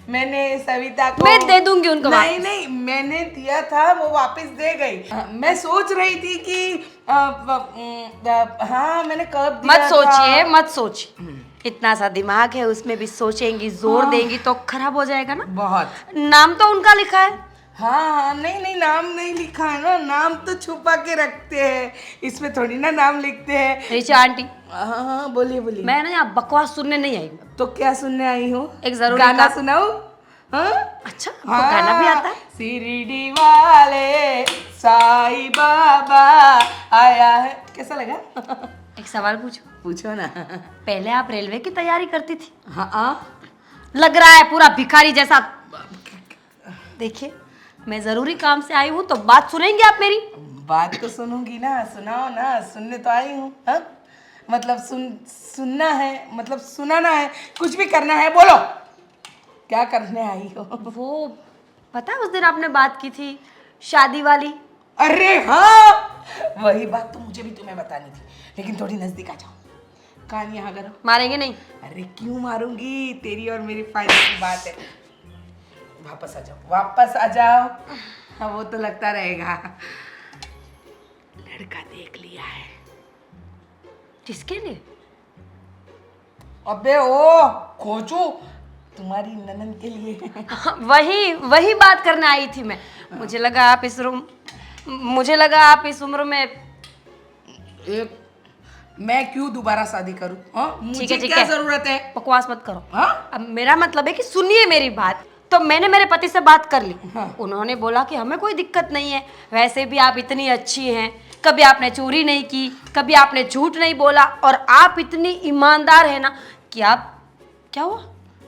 मैंने सविता को। मैं दे दूंगी उनको नहीं नहीं, मैंने दिया था, वो वापस दे गई। मैं सोच रही थी कि हाँ मैंने कब दिया मत सोचिए, था। मत सोचिए, इतना सा दिमाग है उसमें भी, सोचेंगी जोर देंगी तो खराब हो जाएगा ना। बहुत। नाम तो उनका लिखा है। हाँ नहीं नहीं, नाम नहीं लिखा है ना, नाम तो छुपा के रखते हैं, इसमें थोड़ी ना नाम लिखते हैं। रिचा आंटी, हाँ बोलिए बोलिए। मैं ना यहाँ बकवास सुनने नहीं आई हूँ। तो क्या सुनने आई हो? एक जरूरी गाना काम। सुनाऊं? हाँ? अच्छा, आपको गाना भी आता है? शिरडी वाले साईं बाबा आया है, कैसा लगा? एक सवाल पूछो। पूछो ना। पहले आप रेलवे की तैयारी करती थी? हाँ। लग रहा है पूरा भिखारी जैसा। देखिए, मैं जरूरी काम से आई हूँ तो बात सुनेंगे आप मेरी? बात तो सुनूंगी ना, सुनाओ ना, सुनने तो आई हूँ। हाँ? मतलब सुनना है, मतलब सुनाना है, कुछ भी करना है, बोलो क्या करने आई हो? वो पता है उस दिन आपने बात की थी शादी वाली? अरे हाँ, वही बात तो मुझे भी तुम्हें बतानी थी, लेकिन थोड़ी नजदीक आ जाओ। कान यहाँ करो। मारेंगे नहीं? अरे क्यों मारूंगी, तेरी और मेरी फायदे की बात है। वापस आ जाओ, वापस आ जाओ। हाँ वो तो लगता रहेगा। लड़का देख लिया है। किसके लिए? अबे ओ खोजू, तुम्हारी ननद के लिए। वही बात करने आई थी मैं। मुझे लगा आप इस उम्र में। एक मैं क्यों दोबारा शादी करूं? हाँ मुझे ठीक क्या है। जरूरत है? बकवास मत करो। हाँ अब मेरा मतलब है कि सुनिए मेरी बात। तो मैंने मेरे पति से बात कर ली। हाँ। उन्होंने बोला कि हमें कोई दिक्कत नहीं है, वैसे भी आप इतनी अच्छी हैं, कभी आपने चोरी नहीं की, कभी आपने झूठ नहीं बोला, और आप इतनी ईमानदार है ना कि आप क्या हुआ।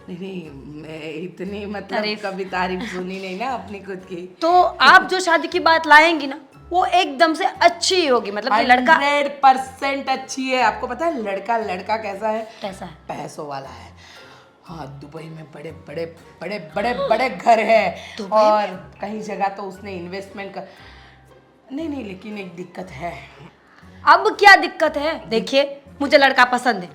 नहीं मैं इतनी मतलब तारीफ। कभी तारीफ सुनी नहीं ना अपनी खुद की। तो आप जो शादी की बात लाएंगी ना वो एकदम से अच्छी ही होगी। मतलब कि लड़का 100% अच्छी है। आपको पता है लड़का कैसा है? कैसा है? पैसों वाला है। हाँ दुबई में बड़े बड़े बड़े बड़े बड़े घर है, दुबई और कई जगह तो उसने इन्वेस्टमेंट कर। नहीं लेकिन एक दिक्कत है। अब क्या दिक्कत है? देखिए मुझे लड़का पसंद है।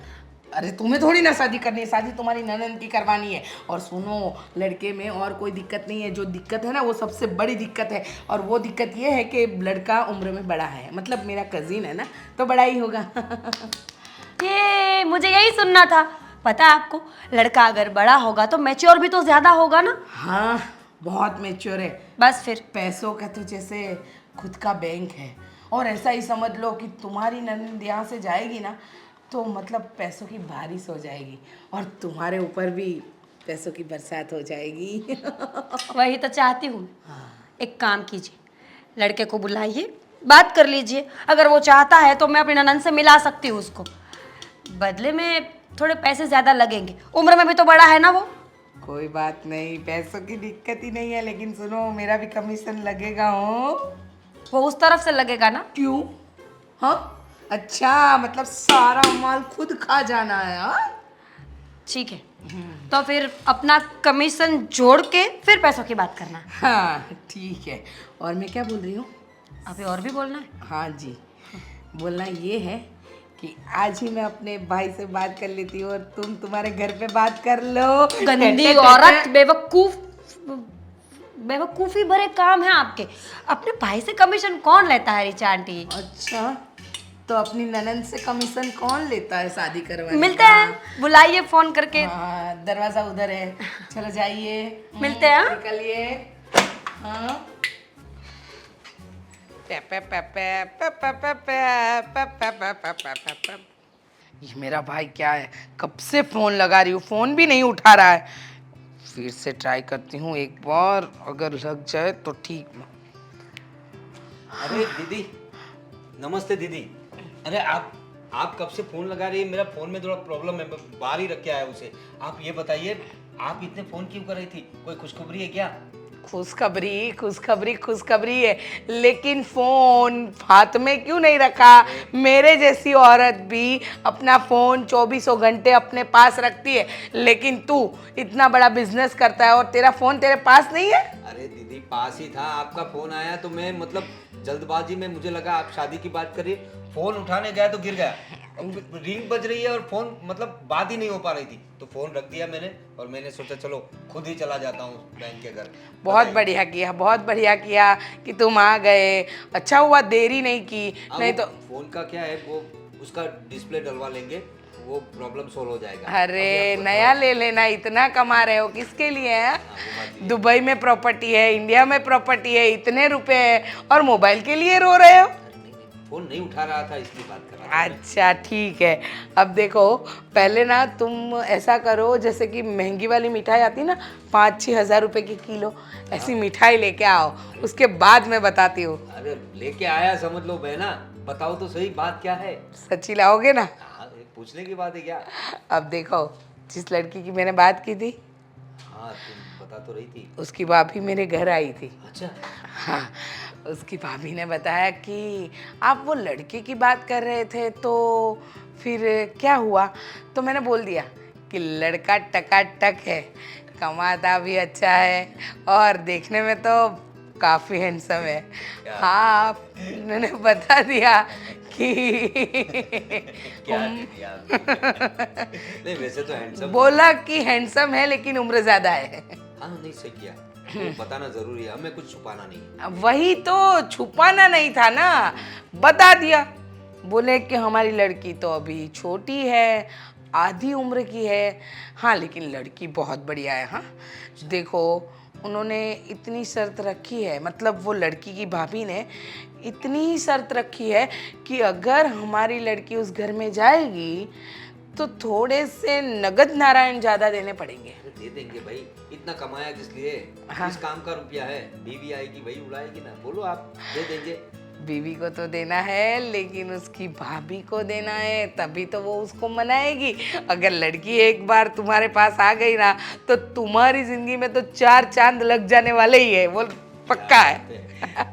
अरे तुम्हें थोड़ी ना शादी करनी है, शादी तुम्हारी ननद की करवानी है। और सुनो, लड़के में और कोई दिक्कत नहीं है, जो दिक्कत है ना वो सबसे बड़ी दिक्कत है। और वो दिक्कत ये है कि लड़का उम्र में बड़ा है, मतलब मेरा कजिन है ना, तो बड़ा ही होगा। ये मुझे यही सुनना था। पता है आपको, लड़का अगर बड़ा होगा तो मैच्योर भी तो ज्यादा होगा ना। हाँ बहुत मैच्योर है। बस फिर पैसों का तो जैसे खुद का बैंक है। और ऐसा ही समझ लो कि तुम्हारी ननद यहाँ से जाएगी ना तो मतलब पैसों की बारिश हो जाएगी, और तुम्हारे ऊपर भी पैसों की बरसात हो जाएगी। वही तो चाहती हूँ। एक काम कीजिए, लड़के को बुलाइए, बात कर लीजिए। अगर वो चाहता है तो मैं अपनी ननद से मिला सकती हूँ उसको। बदले में थोड़े पैसे ज्यादा लगेंगे, उम्र में भी तो बड़ा है ना वो। कोई बात नहीं, पैसों की दिक्कत ही नहीं है, लेकिन सुनो मेरा भी कमीशन लगेगा। हो वो उस तरफ से लगेगा ना। क्यों? हाँ अच्छा, मतलब सारा माल खुद खा जाना है? हाँ ठीक है, तो फिर अपना कमीशन जोड़ के फिर पैसों की बात करना। हाँ ठीक है। और मैं क्या बोल रही हूँ? अभी और भी बोलना है? हाँ जी, बोलना ये है कि आज ही मैं अपने भाई से बात कर लेती हूँ और तुम तुम्हारे घर पे बात कर लो। गंदी औरत, बेवकूफी भरे काम है आपके। अपने भाई से कमीशन कौन लेता है रिचा आंटी? अच्छा, तो अपनी ननद से कमीशन कौन लेता है शादी करवाने मिलते का? हैं, बुलाइए फोन करके। हाँ दरवाजा उधर है, चलो जाइए। मिलते हैं, हाँ? निकलिए। हाँ ये मेरा भाई क्या है, कब से फोन लगा रही हूँ, फोन भी नहीं उठा रहा है। फिर से ट्राई करती हूँ एक बार, अगर लग जाए तो ठीक। अरे दीदी, नमस्ते दीदी। अरे आप कब से फोन लगा रही है? मेरा फोन में थोड़ा प्रॉब्लम है, मैं बाहर ही रख के आया उसे। आप ये बताइए, आप इतने फोन क्यों कर रही थी? कोई खुशखबरी है क्या? खुशखबरी है, लेकिन फोन हाथ में क्यों नहीं रखा? मेरे जैसी औरत भी अपना फोन 24 घंटे अपने पास रखती है, लेकिन तू इतना बड़ा बिजनेस करता है और तेरा फोन तेरे पास नहीं है। अरे दीदी, पास ही था, आपका फोन आया तो मैं मतलब जल्दबाजी में मुझे लगा आप शादी की बात करिए, फोन उठाने गया तो गिर गया। रिंग बज रही है और फोन मतलब बात ही नहीं हो पा रही थी, तो फोन रख दिया मैंने, और मैंने सोचा चलो खुद ही चला जाता हूँ बैंक के घर। बहुत बढ़िया किया कि तुम आ गए। अच्छा हुआ देरी नहीं की, नहीं तो फोन का क्या है, वो उसका डिस्प्ले डलवा लेंगे, वो प्रॉब्लम सोल्व हो जाएगा। अरे नया ले लेना, इतना कमा रहे हो किसके लिए है? दुबई में प्रॉपर्टी है, इंडिया में प्रॉपर्टी है, इतने रुपए है, और मोबाइल के लिए रो रहे हो? फोन नहीं उठा रहा था इसलिए बात कर रहा था। अच्छा ठीक है। अब देखो, पहले ना तुम ऐसा करो, जैसे कि महंगी वाली मिठाई आती ना 5-6 हज़ार रुपए की किलो, ऐसी मिठाई लेके आओ, उसके बाद मैं बताती हूँ। अरे लेके आया समझ लो बहना, बताओ तो सही बात क्या है? सच्ची लाओगे ना? हाँ, ये पूछने की बात है क्या? अब देखो, जिस लड़की की मैंने बात की थी, हाँ तुम बता तो रही थी। उसकी भाभी मेरे घर आई थी। अच्छा, हाँ, उसकी भाभी ने बताया कि आप वो लड़के की बात कर रहे थे, तो फिर क्या हुआ? तो मैंने बोल दिया कि लड़का टकाटक है, कमाता भी अच्छा है, और देखने में तो काफी हैंडसम है। हाँ, मैंने बता दिया कि क्या दे दिया आपने? नहीं वैसे तो हैंडसम बोला कि हैंडसम है लेकिन उम्र ज्यादा है। हाँ नहीं सही किया, वो बताना जरूरी है, हमें कुछ छुपाना नहीं है। वही तो, छुपाना नहीं था ना, बता दिया। बोले कि हमारी लड़की तो अभी छोटी है, आधी उम्र की है। हाँ लेकिन लड़की बहुत बढ़िया है। हाँ देखो, उन्होंने इतनी शर्त रखी है, मतलब वो लड़की की भाभी ने इतनी ही शर्त रखी है कि अगर हमारी लड़की उस घर में जाएगी तो थोड़े से नगद नारायण ज्यादा देने पड़ेंगे। अरे दे देंगे भाई, इतना कमाया किस लिए? हाँ। इस काम का रुपया है, बीवी आएगी वही उड़ाएगी ना, बोलो आप दे देंगे। बीवी को तो देना है लेकिन उसकी भाभी को देना है, तभी तो वो उसको मनाएगी। अगर लड़की एक बार तुम्हारे पास आ गई ना तो तुम्हारी जिंदगी में तो 4 चांद लग जाने वाले ही है, वो पक्का है।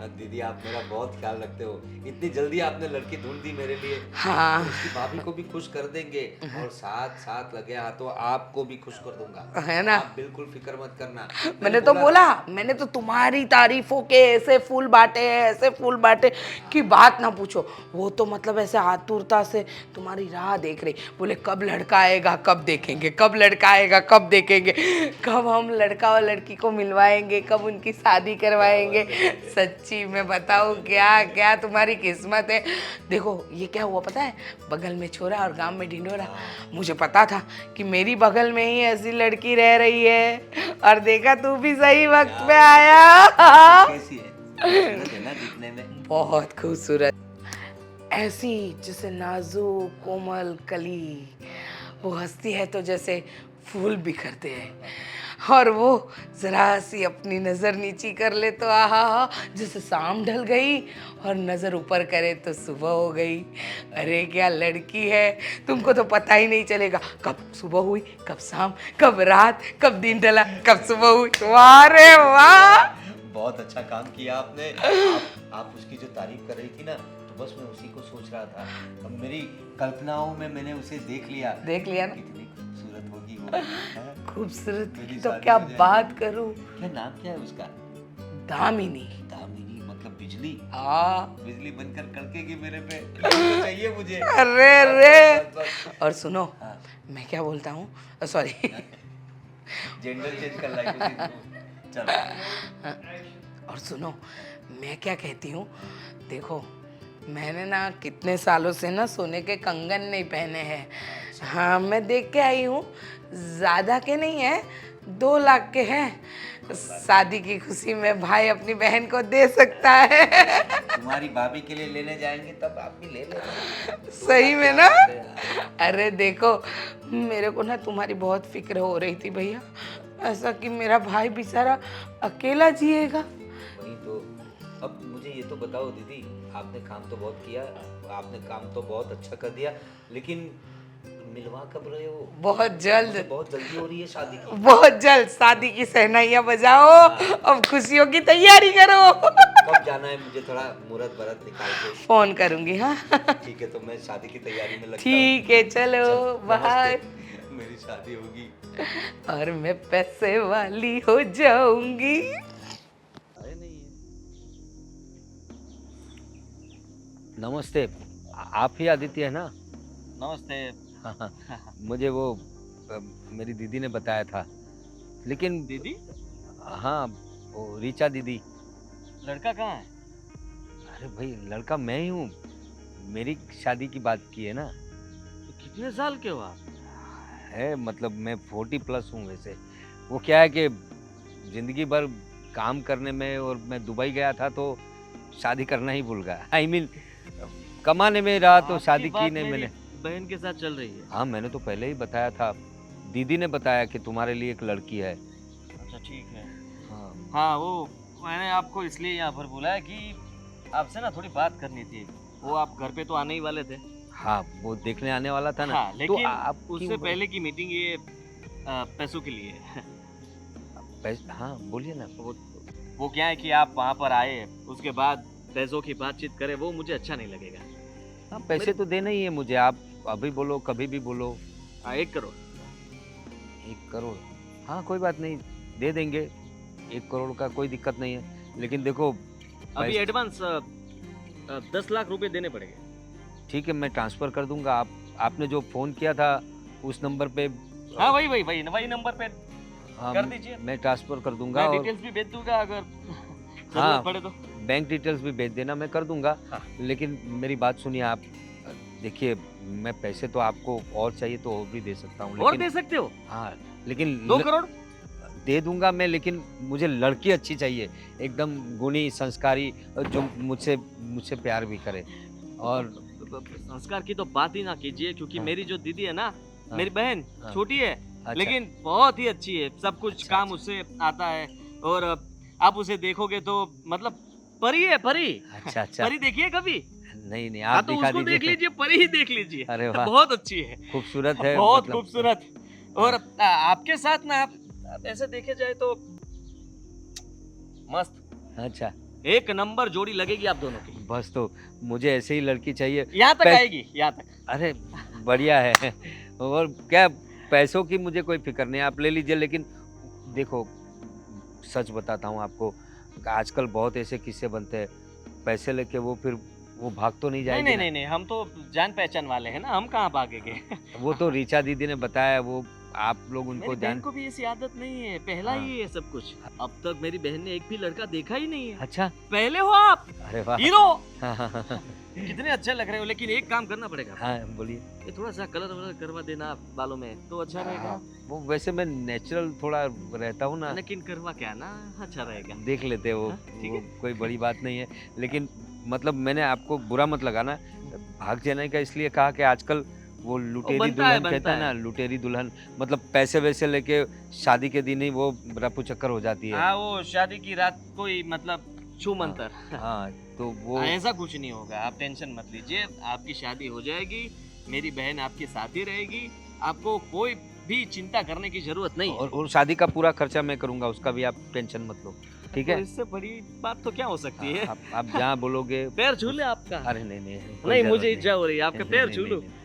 दीदी आप मेरा बहुत ख्याल रखते हो, इतनी जल्दी आपने लड़की ढूंढ दी मेरे लिए। हाँ। तो उसकी भाभी को भी खुश कर देंगे और साथ साथ लगे हाथों आपको भी खुश कर दूंगा, है ना? आप बिल्कुल फिक्र मत करना। मैंने तो बोला, मैंने तो तुम्हारी तारीफों के ऐसे फूल बांटे हैं, ऐसे फूल बांटे कि बात ना पूछो। वो तो मतलब ऐसे आतुरता से तुम्हारी राह देख रही, बोले कब लड़का आएगा, कब देखेंगे, कब लड़का आएगा, कब देखेंगे, कब हम लड़का और लड़की को मिलवाएंगे, कब उनकी शादी करवाएंगे। सच्ची मैं बताऊँ क्या क्या तुम्हारी किस्मत है। देखो ये क्या हुआ पता है, बगल में छोरा और गांव में ढिंढोरा। मुझे पता था कि मेरी बगल में ही ऐसी लड़की रह रही है, और देखा तू भी सही वक्त पे आया। कैसी है? खूबसूरत है ना दिखने में? बहुत खूबसूरत, ऐसी जैसे नाजुक कोमल कली, वो हंसती है तो जैसे फूल बिखरते हैं, और वो जरा सी अपनी नज़र नीची कर ले तो आहा, जैसे शाम ढल गई, और नज़र ऊपर करे तो सुबह हो गई। अरे क्या लड़की है, तुमको तो पता ही नहीं चलेगा कब सुबह हुई, कब शाम, कब रात, कब दिन ढला, कब सुबह हुई। वाह रे वाह, बहुत अच्छा काम किया आपने। आप उसकी जो तारीफ कर रही थी ना, तो बस मैं उसी को सोच रहा था। अब मेरी कल्पनाओं में मैंने उसे देख लिया। देख लिया ना? कितनी खूबसूरत होगी वो, हैं? खूबसूरत मेरी की तो शादी क्या हो जाएगी। बात करूं। क्या नाम क्या है उसका? दामिनी। दामिनी मतलब बिजली। हाँ। बिजली बनकर कड़केगी मेरे पे, तो चाहिए मुझे। अरे रे, बस, बस। और सुनो, हाँ। मैं क्या बोलता हूँ, सॉरी, जेंडर चेंज कर लाई चलो। और सुनो मैं क्या कहती हूँ, देखो मैंने ना कितने सालों से ना सोने के कंगन नहीं पहने हैं। हाँ मैं देख के आई हूँ, ज़्यादा के नहीं है, 2 लाख के हैं। शादी की खुशी में भाई अपनी बहन को दे सकता है। तुम्हारी भाभी के लिए लेने जाएंगे तब आप भी ले लेना। सही में ना? अरे देखो मेरे को ना तुम्हारी बहुत फिक्र हो रही थी भैया, ऐसा कि मेरा भाई बेचारा अकेला जिएगा। वही तो। अब मुझे ये तो बताओ दीदी, आपने काम तो बहुत किया, आपने काम तो बहुत अच्छा कर दिया, लेकिन मिलवा कब रहे हो? बहुत जल्द, मुझे बहुत जल्दी हो रही है शादी की। बहुत जल्द शादी की शहनाइयाँ बजाओ, अब खुशियों की तैयारी करो। कब जाना है मुझे, थोड़ा मुहूर्त बरत निकाल के? फोन करूंगी। हाँ ठीक है, तो मैं शादी की तैयारी में लगता हूँ। ठीक है, चलो बाय। नमस्ते। मेरी शादी होगी और मैं पैसे वाली हो जाऊंगी। नमस्ते, आप ही आदित्य है ना? नमस्ते। मुझे वो मेरी दीदी ने बताया था, लेकिन दीदी? हाँ वो रीचा दीदी। लड़का कहाँ है? अरे भाई लड़का मैं ही हूँ, मेरी शादी की बात की है ना। तो कितने साल के हो आप? है मतलब मैं 40+ हूँ वैसे। वो क्या है कि जिंदगी भर काम करने में, और मैं दुबई गया था तो शादी करना ही भूल गया। I mean, कमाने में रहा तो आपकी शादी बात की नहीं मेरी मैंने। बहन के साथ चल रही है। हाँ मैंने तो पहले ही बताया था, दीदी ने बताया कि तुम्हारे लिए एक लड़की है। अच्छा ठीक है। हाँ हाँ वो मैंने आपको इसलिए यहाँ पर बुलाया कि आपसे ना थोड़ी बात करनी थी। वो आप घर पे तो आने ही वाले थे। हाँ वो देखने आने वाला था ना। हाँ, लेकिन आपकी उससे पहले की मीटिंग ये पैसों के लिए है। हाँ बोलिए ना। वो क्या है कि आप वहाँ पर आए, उसके बाद पैसों की बातचीत करें, वो मुझे अच्छा नहीं लगेगा। हाँ पैसे तो देना ही है मुझे, आप अभी बोलो कभी भी बोलो। हाँ 1 करोड़। 1 करोड़? हाँ कोई बात नहीं, दे देंगे। 1 करोड़ का कोई दिक्कत नहीं है, लेकिन देखो अभी एडवांस 10 लाख रुपए देने पड़ेंगे। ठीक है, मैं ट्रांसफ़र कर दूंगा। आपने जो फ़ोन किया था उस नंबर पे हाँ वही नंबर पे हाँ, कर दीजिए। मैं ट्रांसफ़र कर दूंगा। मैं और डिटेल्स भी भेज दूंगा अगर हाँ, जरूरत पड़े तो। बैंक डिटेल्स भी भेज देना, मैं कर दूंगा। हाँ। लेकिन मेरी बात सुनिए आप, देखिए मैं पैसे तो आपको और चाहिए तो और भी दे सकता हूँ, और लेकिन दे सकते हो? हाँ, लेकिन 2 करोड़? दे दूंगा मैं, लेकिन मुझे लड़की अच्छी चाहिए, एकदम गुणी संस्कारी, जो मुझसे मुझसे प्यार भी करे। और संस्कार की तो बात ही ना कीजिए, क्योंकि हाँ। मेरी जो दीदी है ना, हाँ। मेरी बहन हाँ। छोटी है, अच्छा। लेकिन बहुत ही अच्छी है। सब कुछ अच्छा, काम अच्छा। उससे आता है। और आप उसे देखोगे तो मतलब परी है, परी। अच्छा, अच्छा। परी देखिए कभी? नहीं, नहीं, हाँ आप तो दिखा उसको देख दीजिए। लीजिए, परी ही देख लीजिए। अरे वाह! बहुत अच्छी है, खूबसूरत है बहुत मतलब। खूबसूरत। और आपके साथ ना, आप ऐसे देखे जाए तो मस्त, अच्छा, एक नंबर जोड़ी लगेगी आप दोनों की। बस तो मुझे ऐसे ही लड़की चाहिए। यहाँ तक पै आएगी, यहाँ तक। अरे बढ़िया है। और क्या, पैसों की मुझे कोई फ़िक्र नहीं है, आप ले लीजिए। लेकिन देखो, सच बताता हूँ आपको, आजकल बहुत ऐसे किस्से बनते हैं, पैसे लेके वो फिर वो भाग तो नहीं नहीं जाएगी नहीं ना। नहीं नहीं, हम तो जान पहचान वाले हैं ना, हम कहाँ भागेंगे। वो तो ऋचा दीदी ने बताया, वो आप लोग उनको मेरी बहन जान। को भी ऐसी आदत नहीं है, पहला हाँ। ही है सब कुछ। अब तक मेरी बहन ने एक भी लड़का देखा ही नहीं है। अच्छा, पहले हो आप अरे वाह! हीरो। हाँ, हाँ, हाँ, हाँ, कितने अच्छे लग रहे हो, लेकिन एक काम करना पड़ेगा। हाँ, बोलिए। ये थोड़ा सा कलर वलर करवा देना बालों में तो अच्छा रहेगा। हाँ, वो वैसे मैं नेचुरल थोड़ा रहता हूँ ना, लेकिन करवा क्या ना, अच्छा रहेगा। देख लेते हैं वो। हाँ, ठीक वो है। कोई बड़ी बात नहीं है। लेकिन मतलब मैंने आपको बुरा मत लगाना, भाग जाने का इसलिए कहा कि आजकल वो लुटेरी बनता है, दुल्हन कहते बनता हैं ना, है। लुटेरी दुल्हन, मतलब पैसे वैसे लेके शादी के दिन ही वो रफू चक्कर हो जाती है। हाँ, वो शादी की रात कोई मतलब छू मंतर। हाँ, तो वो ऐसा कुछ नहीं होगा, आप टेंशन मत लीजिए। आपकी शादी हो जाएगी, मेरी बहन आपके साथ ही रहेगी, आपको कोई भी चिंता करने की जरूरत नहीं है। और शादी का पूरा खर्चा मैं करूंगा, उसका भी आप टेंशन मत लो, ठीक तो है? इससे बड़ी बात तो क्या हो सकती है? आप जहाँ बोलोगे। पैर छू ले आपका। अरे नहीं नहीं, कोई नहीं, जरूरत मुझे इच्छा हो रही है आपका नहीं, पैर नहीं, छू नहीं, लूं। नहीं,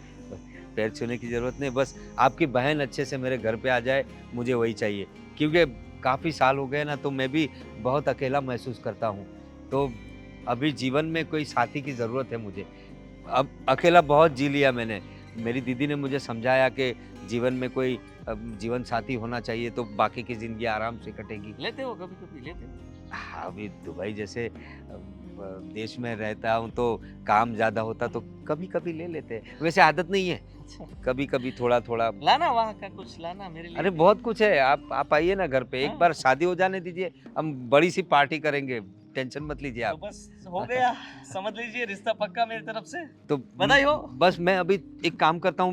पैर छूने की जरूरत नहीं, बस आपकी बहन अच्छे से मेरे घर पे आ जाए, मुझे वही चाहिए। क्योंकि काफ़ी साल हो गए ना, तो मैं भी बहुत अकेला महसूस करता हूँ। तो अभी जीवन में कोई साथी की ज़रूरत है मुझे। अब अकेला बहुत जी लिया मैंने। मेरी दीदी ने मुझे समझाया कि जीवन में कोई जीवन साथी होना चाहिए, तो बाकी की ज़िंदगी आराम से कटेगी। लेते हो कभी कभी, लेते हो? हाँ, अभी दुबई जैसे देश में रहता हूँ, तो काम ज़्यादा होता तो कभी-कभी ले लेते हैं। वैसे आदत नहीं है, कभी-कभी थोड़ा-थोड़ा। लाना वहाँ का कुछ, लाना मेरे लिए अरे भी। बहुत कुछ है, आप आइए ना घर पे, एक हाँ। बार शादी हो जाने दीजिए, हम बड़ी सी पार्टी करेंगे, टेंशन मत लीजिए तो आप। बस हो गया, समझ लीजिए रिश्ता पक्का मेरी तरफ से। तो बधाई हो। बस मैं अभी एक काम करता हूँ,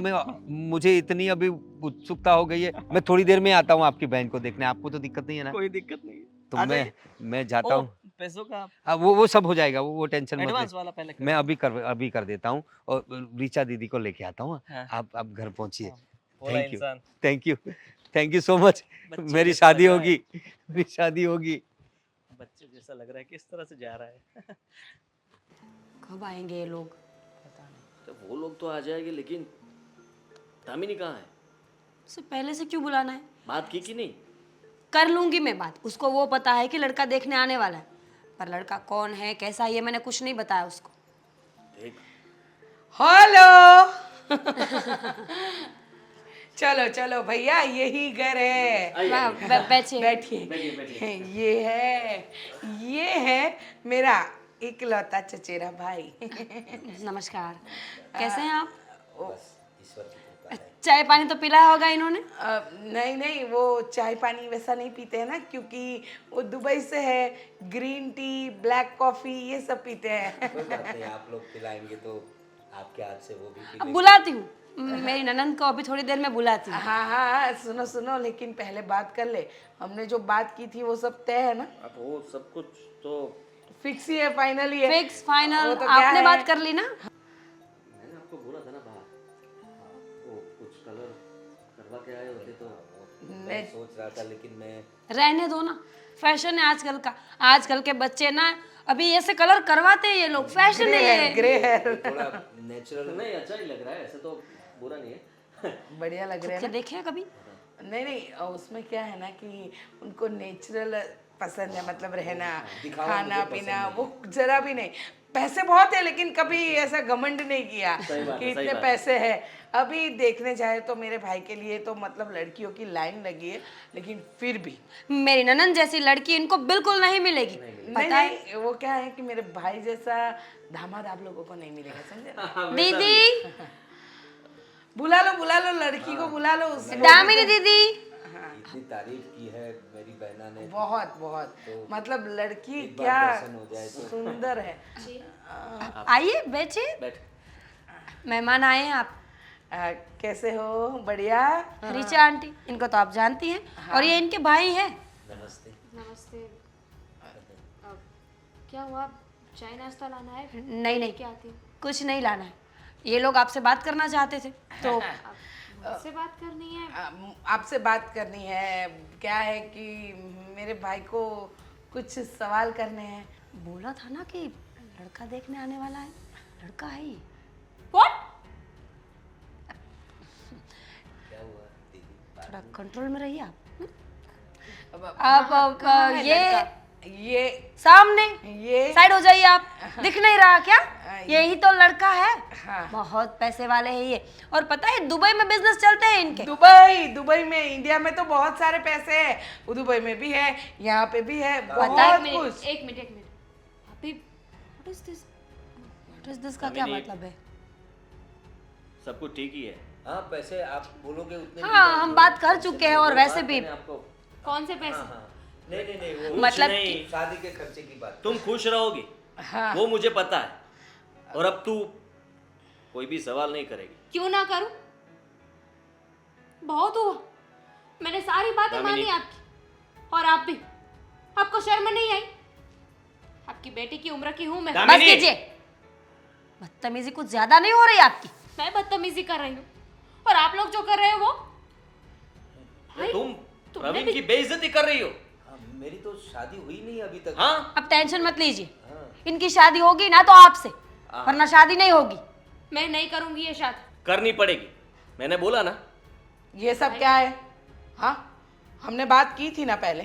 मुझे इतनी अभी उत्सुकता हो गई है, मैं थोड़ी देर में आता हूँ आपकी बहन को देखने, आपको तो दिक्कत नहीं है ना? कोई दिक्कत नहीं है। तो आ मैं जाइए। मैं जाता ओ, हूँ। पैसों का हाँ, वो सब हो जाएगा, वो टेंशन मत एडवांस लीजिए। वाला पहले कर मैं दो। अभी कर देता हूँ, और ऋचा दीदी को लेके आता हूँ। हाँ। आप घर पहुँचिए। हाँ, भोला थैंक यू, इंसान। Thank you, thank you so much. बच्चे मेरी जैसा शादी लग रहा है। होगी, मेरी शादी होगी। बच्चे जैसा लग रहा है, किस तरह से जा रहा है। कब आएंगे ये लोग? तो वो लोग तो आ जाएंगे, लेकिन दामिनी कहाँ है? उसे पहले से क्यों बुलाना है? बात की कि नहीं? कर लूंगी मैं बात। उसको वो पता है कि लड़का देखने आने वाला है, पर लड़का कौन है, कैसा है, ये मैंने कुछ नहीं बताया उसको। देख, हेलो। चलो चलो भैया, यही घर है। बैठिए। बैठिए। ये है मेरा इकलौता चचेरा भाई। नमस्कार, कैसे हैं आप? ओ, चाय पानी तो पिलाया होगा इन्होंने? नहीं नहीं, वो चाय पानी वैसा नहीं पीते हैं ना, क्योंकि वो दुबई से है। ग्रीन टी, ब्लैक कॉफी ये सब पीते हैं। कोई बात नहीं, आप लोग पिलाएंगे तो आपके हाथ से वो भी पी अब लेंगे। बुलाती हूँ, मेरी ननंद को अभी थोड़ी देर में बुलाती हूँ। हाँ हाँ, सुनो सुनो, लेकिन पहले बात कर ले। हमने जो बात की थी वो सब तय है ना? अब वो सब कुछ तो फिक्स ही है, फाइनल ही है। फिक्स फाइनल वो तो क्या आपने है? बात कर ली ना? मैंने आपको बोला था ना बाहर, वो कुछ कलर करवा के आए होते तो। मैं सोच रहा था, लेकिन मैं रहने दो ना, फैशन है आजकल का। आजकल के बच्चे ना अभी ऐसे कलर करवाते हैं ये लोग, फैशन है ये। ग्रे हेयर थोड़ा नेचुरल। नहीं, अच्छा ही लग रहा है, ऐसे तो बुरा नहीं है। बढ़िया लग रहे हैं क्या ना? देखे कभी? नहीं नहीं, उसमें क्या है ना कि उनको नेचुरल पसंद है, मतलब रहना, दिखावा खाना मुझे पसंद पीना, नहीं वो जरा भी नहीं। पैसे बहुत है लेकिन कभी ऐसा घमंड नहीं किया सही बात कि है, सही इतने बात है। पैसे हैं। अभी देखने जाए तो मेरे भाई के लिए तो मतलब लड़कियों की लाइन लगी है, लेकिन फिर भी मेरी ननन जैसी लड़की इनको बिल्कुल नहीं मिलेगी। नहीं पता है नहीं, वो क्या है कि मेरे भाई जैसा दामाद आप लोगों को नहीं मिलेगा, समझे ना? दीदी, बुला लो लड़की को, बुला लो उसको। दामिनी दीदी, इतनी तारीफ की है मेरी बहना ने, बहुत बहुत, मतलब लड़की एक बार क्या दर्शन हो जाए तो। सुंदर है। आइए बैठिए, बैठ। मेहमान आए हैं आप। कैसे हो? बढ़िया। रिचा आंटी, इनको तो आप जानती हैं, और ये इनके भाई हैं। नमस्ते। नमस्ते। क्या हुआ, चाय नाश्ता लाना है? नहीं नहीं, क्या आती हूँ? कुछ नहीं लाना है। ये लोग आपसे बात करना चाहते थे तो मुझसे बात करनी है? आपसे बात करनी है। क्या है कि मेरे भाई को कुछ सवाल करने हैं। बोला था ना कि लड़का देखने आने वाला है, लड़का है ही। What? क्या हुआ दीदी? थोड़ा कंट्रोल में रहिए आप। अब अब ये ये सामने ये साइड हो जाइए आप, दिख नहीं रहा क्या? यही तो लड़का है, हाँ। बहुत पैसे वाले हैं ये। और पता है दुबई में बिजनेस चलते हैं इनके। दुबई में, इंडिया में तो बहुत सारे पैसे हैं, वो दुबई में भी है, यहाँ पे भी है, पता है, बहुत कुछ। एक मिनट अभी व्हाट इज दिस का क्या दामिनी। मतलब है? सब कुछ ठीक ही है। हाँ, पैसे आप बोलोगे उतने हाँ, हम बात कर चुके हैं, और वैसे भी मैंने आपको कौन से पैसे? हाँ, नहीं नहीं नहीं, वो मतलब नहीं, कि शादी के खर्चे की बात। तुम खुश रहोगी, हाँ। वो मुझे पता है। और अब तू कोई भी सवाल नहीं करेगी। क्यों ना करूं? बहुत हुआ, मैंने सारी बातें दामिनी। मानी आपकी, और आप भी। आपको शर्म नहीं आई? आपकी बेटी की उम्र की हूं मैं। बस दामिनी! कीजिए, बदतमीजी कुछ ज्यादा नहीं हो रही आपकी? मैं बदतमीजी कर रही हूँ, और आप लोग जो कर रहे हो वो? भाई, तुम तुमने प्रवीण भी- की बेइज्जती कर रही हो। हाँ, मेरी तो शादी हुई नहीं अभी तक। हाँ, अब टेंशन मत लीजिए, हाँ। इनकी शादी होगी ना तो आपसे, वरना शादी नहीं होगी। मैं नहीं करूंगी ये शादी। करनी पड़ेगी, मैंने बोला ना। ये सब क्या है? हाँ, हमने बात की थी ना पहले,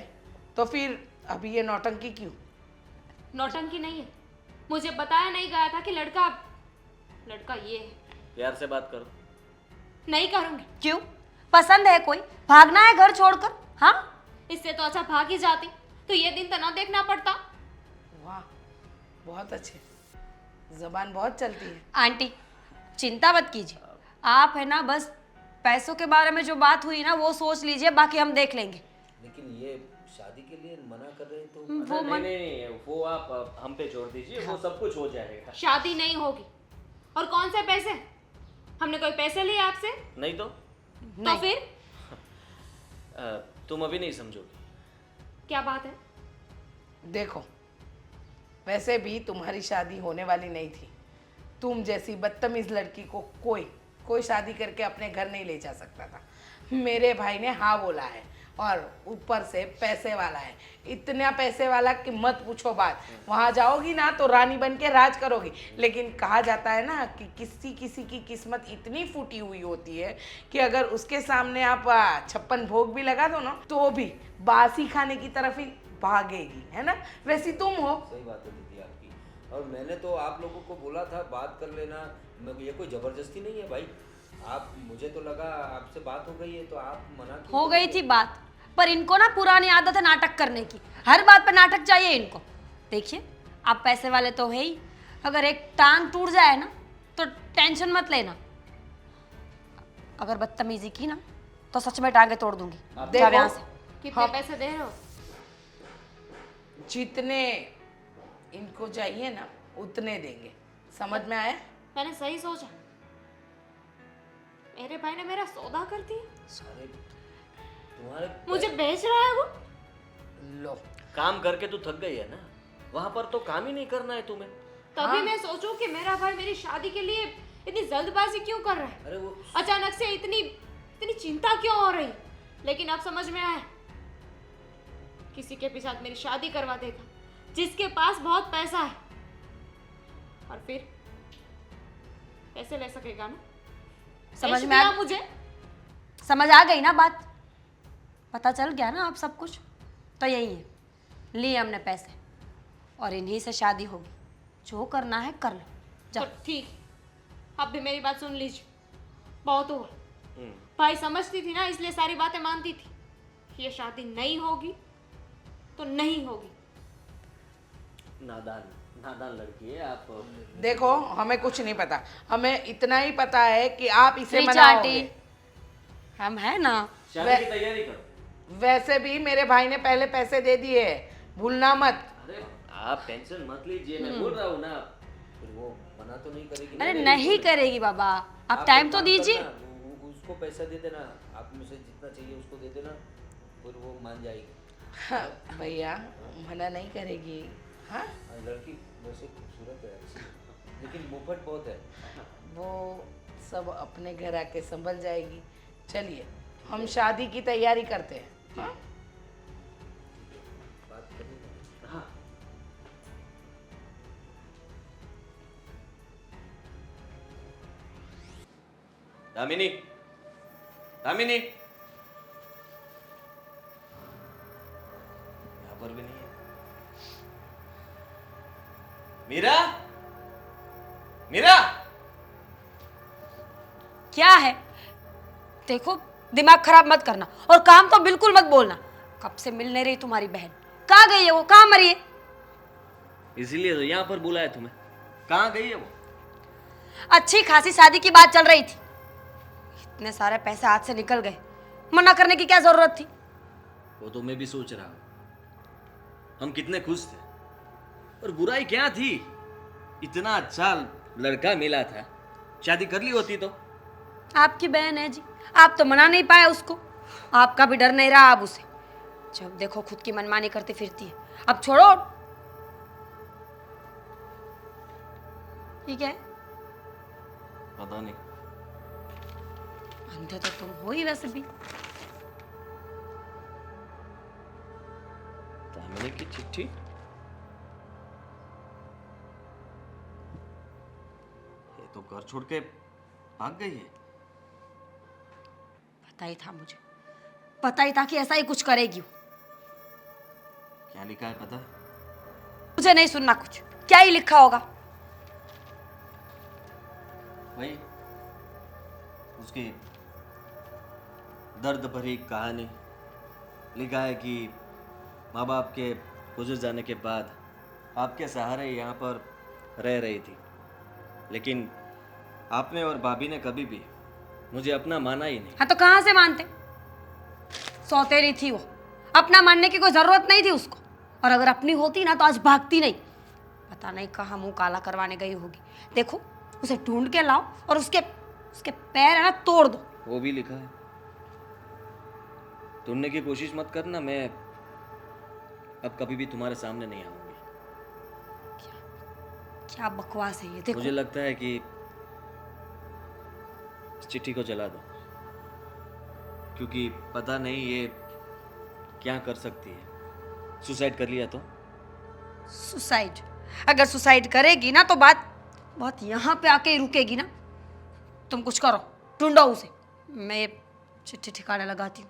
तो फिर अभी ये नौटंकी क्यों? नौटंकी नहीं है, मुझे बताया नहीं गया था कि लड़का ये है। प्यार से बात करो। नहीं करूंगी। क्यों? पसंद है कोई? भागना है घर छोड़कर? हाँ, इससे तो अच्छा भाग ही जाती, तो ये दिन तो ना देखना पड़ता। वाह, बहुत अच्छे, जबान बहुत चलती है। आंटी चिंता मत कीजिए, आप है ना बस पैसों के बारे में जो बात हुई ना वो सोच लीजिए, बाकी हम देख लेंगे। लेकिन ये शादी के लिए मना कर रहे हैं तो वो नहीं नहीं, वो आप हम पे छोड़ दीजिए, वो सब कुछ हो जाएगा। शादी नहीं होगी। और कौन से पैसे? हमने कोई पैसे लिए आपसे? नहीं तो तो फिर तुम अभी नहीं समझोगी। क्या बात है? देखो, वैसे भी तुम्हारी शादी होने वाली नहीं थी। तुम जैसी बदतमीज लड़की को कोई शादी करके अपने घर नहीं ले जा सकता था। मेरे भाई ने हाँ बोला है, और ऊपर से पैसे वाला है, इतना पैसे वाला कि मत पूछो बात। वहाँ जाओगी ना तो रानी बन के राज करोगी। लेकिन कहा जाता है ना कि किसी की किस्मत इतनी फूटी हुई होती है कि अगर उसके सामने आप 56 भोग भी लगा दो ना तो भी बासी खाने की तरफ ही भागेगी, है ना? वैसी तुम हो। सही बात है दीदी आपकी। और मैंने तो आप लोगों को बोला था बात कर लेना, ये कोई जबरदस्ती नहीं है भाई। आप, मुझे तो लगा आपसे बात हो गई है तो आप मना क्यों हो कर गई रहे थी बात, पर इनको ना पुरानी आदत है नाटक करने की, हर बात पे नाटक चाहिए इनको। देखिए, आप पैसे वाले तो है ही, अगर एक टांग टूट जाए ना तो टेंशन मत लेना। अगर बदतमीजी की ना तो सच में टांगे तोड़ दूंगी। जाओ यहाँ से। कितने हाँ। पैसे दे रहे हो? जितने इनको चाहिए ना उतने देंगे, समझ में आया? मैंने सही सोचा, मेरे भाई ने मेरा सौदा कर दिया। अरे तुम्हारे मुझे बेच रहा है वो। लो, काम करके तू थक गई है ना, वहां पर तो काम ही नहीं करना है तुम्हें। तभी मैं सोचूं कि मेरा भाई मेरी शादी के लिए इतनी जल्दबाजी क्यों कर रहा है, अरे वो अचानक से इतनी चिंता क्यों हो रही। लेकिन अब समझ में आया, किसी के भी साथ मेरी शादी करवा देगा जिसके पास बहुत पैसा है, और फिर पैसे ले सकेगा ना। समझ ऐश में आ दिया मुझे। समझ आ गई ना बात? पता चल गया ना अब सब कुछ? तो यही है, लिए हमने पैसे और इन्हीं से शादी होगी। जो करना है कर लो, तो जा। ठीक, आप भी मेरी बात सुन लीजिए, बहुत हुआ। भाई समझती थी ना, इसलिए सारी बातें मानती थी। ये शादी नहीं होगी तो नहीं होगी। नादान नादान लड़की है आप। देखो हमें कुछ नहीं पता, हमें इतना ही पता है कि आप इसे रिचा मनाओगे। आंटी, हम है ना। शादी की तैयारी करो। वैसे भी मेरे भाई ने पहले पैसे दे दिए, भूलना मत। अरे आप टेंशन मत लीजिए, मैं बोल रहा हूँ ना। फिर वो मना तो नहीं करेगी ना अरे मेरी नहीं बोलने? करेगी बाबा, आप एक टाइम तो काम दीजिए। करना, उसको पैसा दे देना, आप में से जितना चाहिए उसको दे देना, फिर वो मान जाएगी। हाँ, भैया मना नहीं करेगी। हाँ हाँ, लड़की वैसे खूबसूरत है, अच्छी है, लेकिन मुफट बहुत है। वो सब अपने घर आके संभल जाएगी। चलिए हम शादी की तैयारी करते हैं। हाँ? बात करनी हाँ दामिनी, दामिनी यहाँ पर भी नहीं है। मीरा, मीरा, क्या है? देखो दिमाग खराब मत करना और काम तो बिल्कुल मत बोलना। कब से मिल नहीं रही तुम्हारी बहन, कहाँ गई है वो, कहाँ मरी है? इसीलिए तो यहाँ पर बुलाया तुम्हें। कहाँ गई है वो? अच्छी खासी शादी की बात चल रही थी, इतने सारे पैसे हाथ से निकल गए, मना करने की क्या जरूरत थी? वो तो मैं भी सोच रहा हूँ, हम कितने खुश थे और बुराई क्या थी। इतना अच्छा लड़का मिला था, शादी कर ली होती तो। आपकी बहन है जी, आप तो मना नहीं पाए उसको, आपका भी डर नहीं रहा अब उसे। जब देखो खुद की मनमानी करती फिरती है। अब छोड़ो, ठीक है? पता नहीं। अंधे तो तुम हो ही वैसे भी। दामिनी की चिट्ठी। ये तो घर छोड़ के भाग गई है। पता ही था मुझे, पता ही था कि ऐसा ही कुछ करेगी वो। क्या लिखा है पता है? मुझे नहीं सुनना कुछ, क्या ही लिखा होगा। भाई उसकी दर्द भरी कहानी लिखा है कि माँ बाप के गुजर जाने के बाद आपके सहारे यहाँ पर रह रही थी, लेकिन आपने और भाभी ने कभी भी मुझे अपना माना ही नहीं। हाँ तो कहाँ से मानते? सौतेली थी वो, अपना मानने की कोई जरूरत नहीं थी उसको। और अगर अपनी होती ना तो आज भागती नहीं। पता नहीं कहाँ मुंह काला करवाने गई होगी। देखो उसे ढूंढ के लाओ और उसके उसके पैर है ना तोड़ दो। वो भी लिखा है। ढूंढने की कोशिश मत करना, मैं अब कभी भी तुम्हारे सामने नहीं आऊंगी। क्या बकवास है ये। देखो मुझे लगता है कि इस चिट्ठी को जला दो, क्योंकि पता नहीं ये क्या कर सकती है। सुसाइड कर लिया तो? सुसाइड, अगर सुसाइड करेगी ना तो बात बहुत यहाँ पे आके ही रुकेगी ना। तुम कुछ करो, ढूंढो उसे, मैं चिट्ठी ठिकाने लगाती हूँ।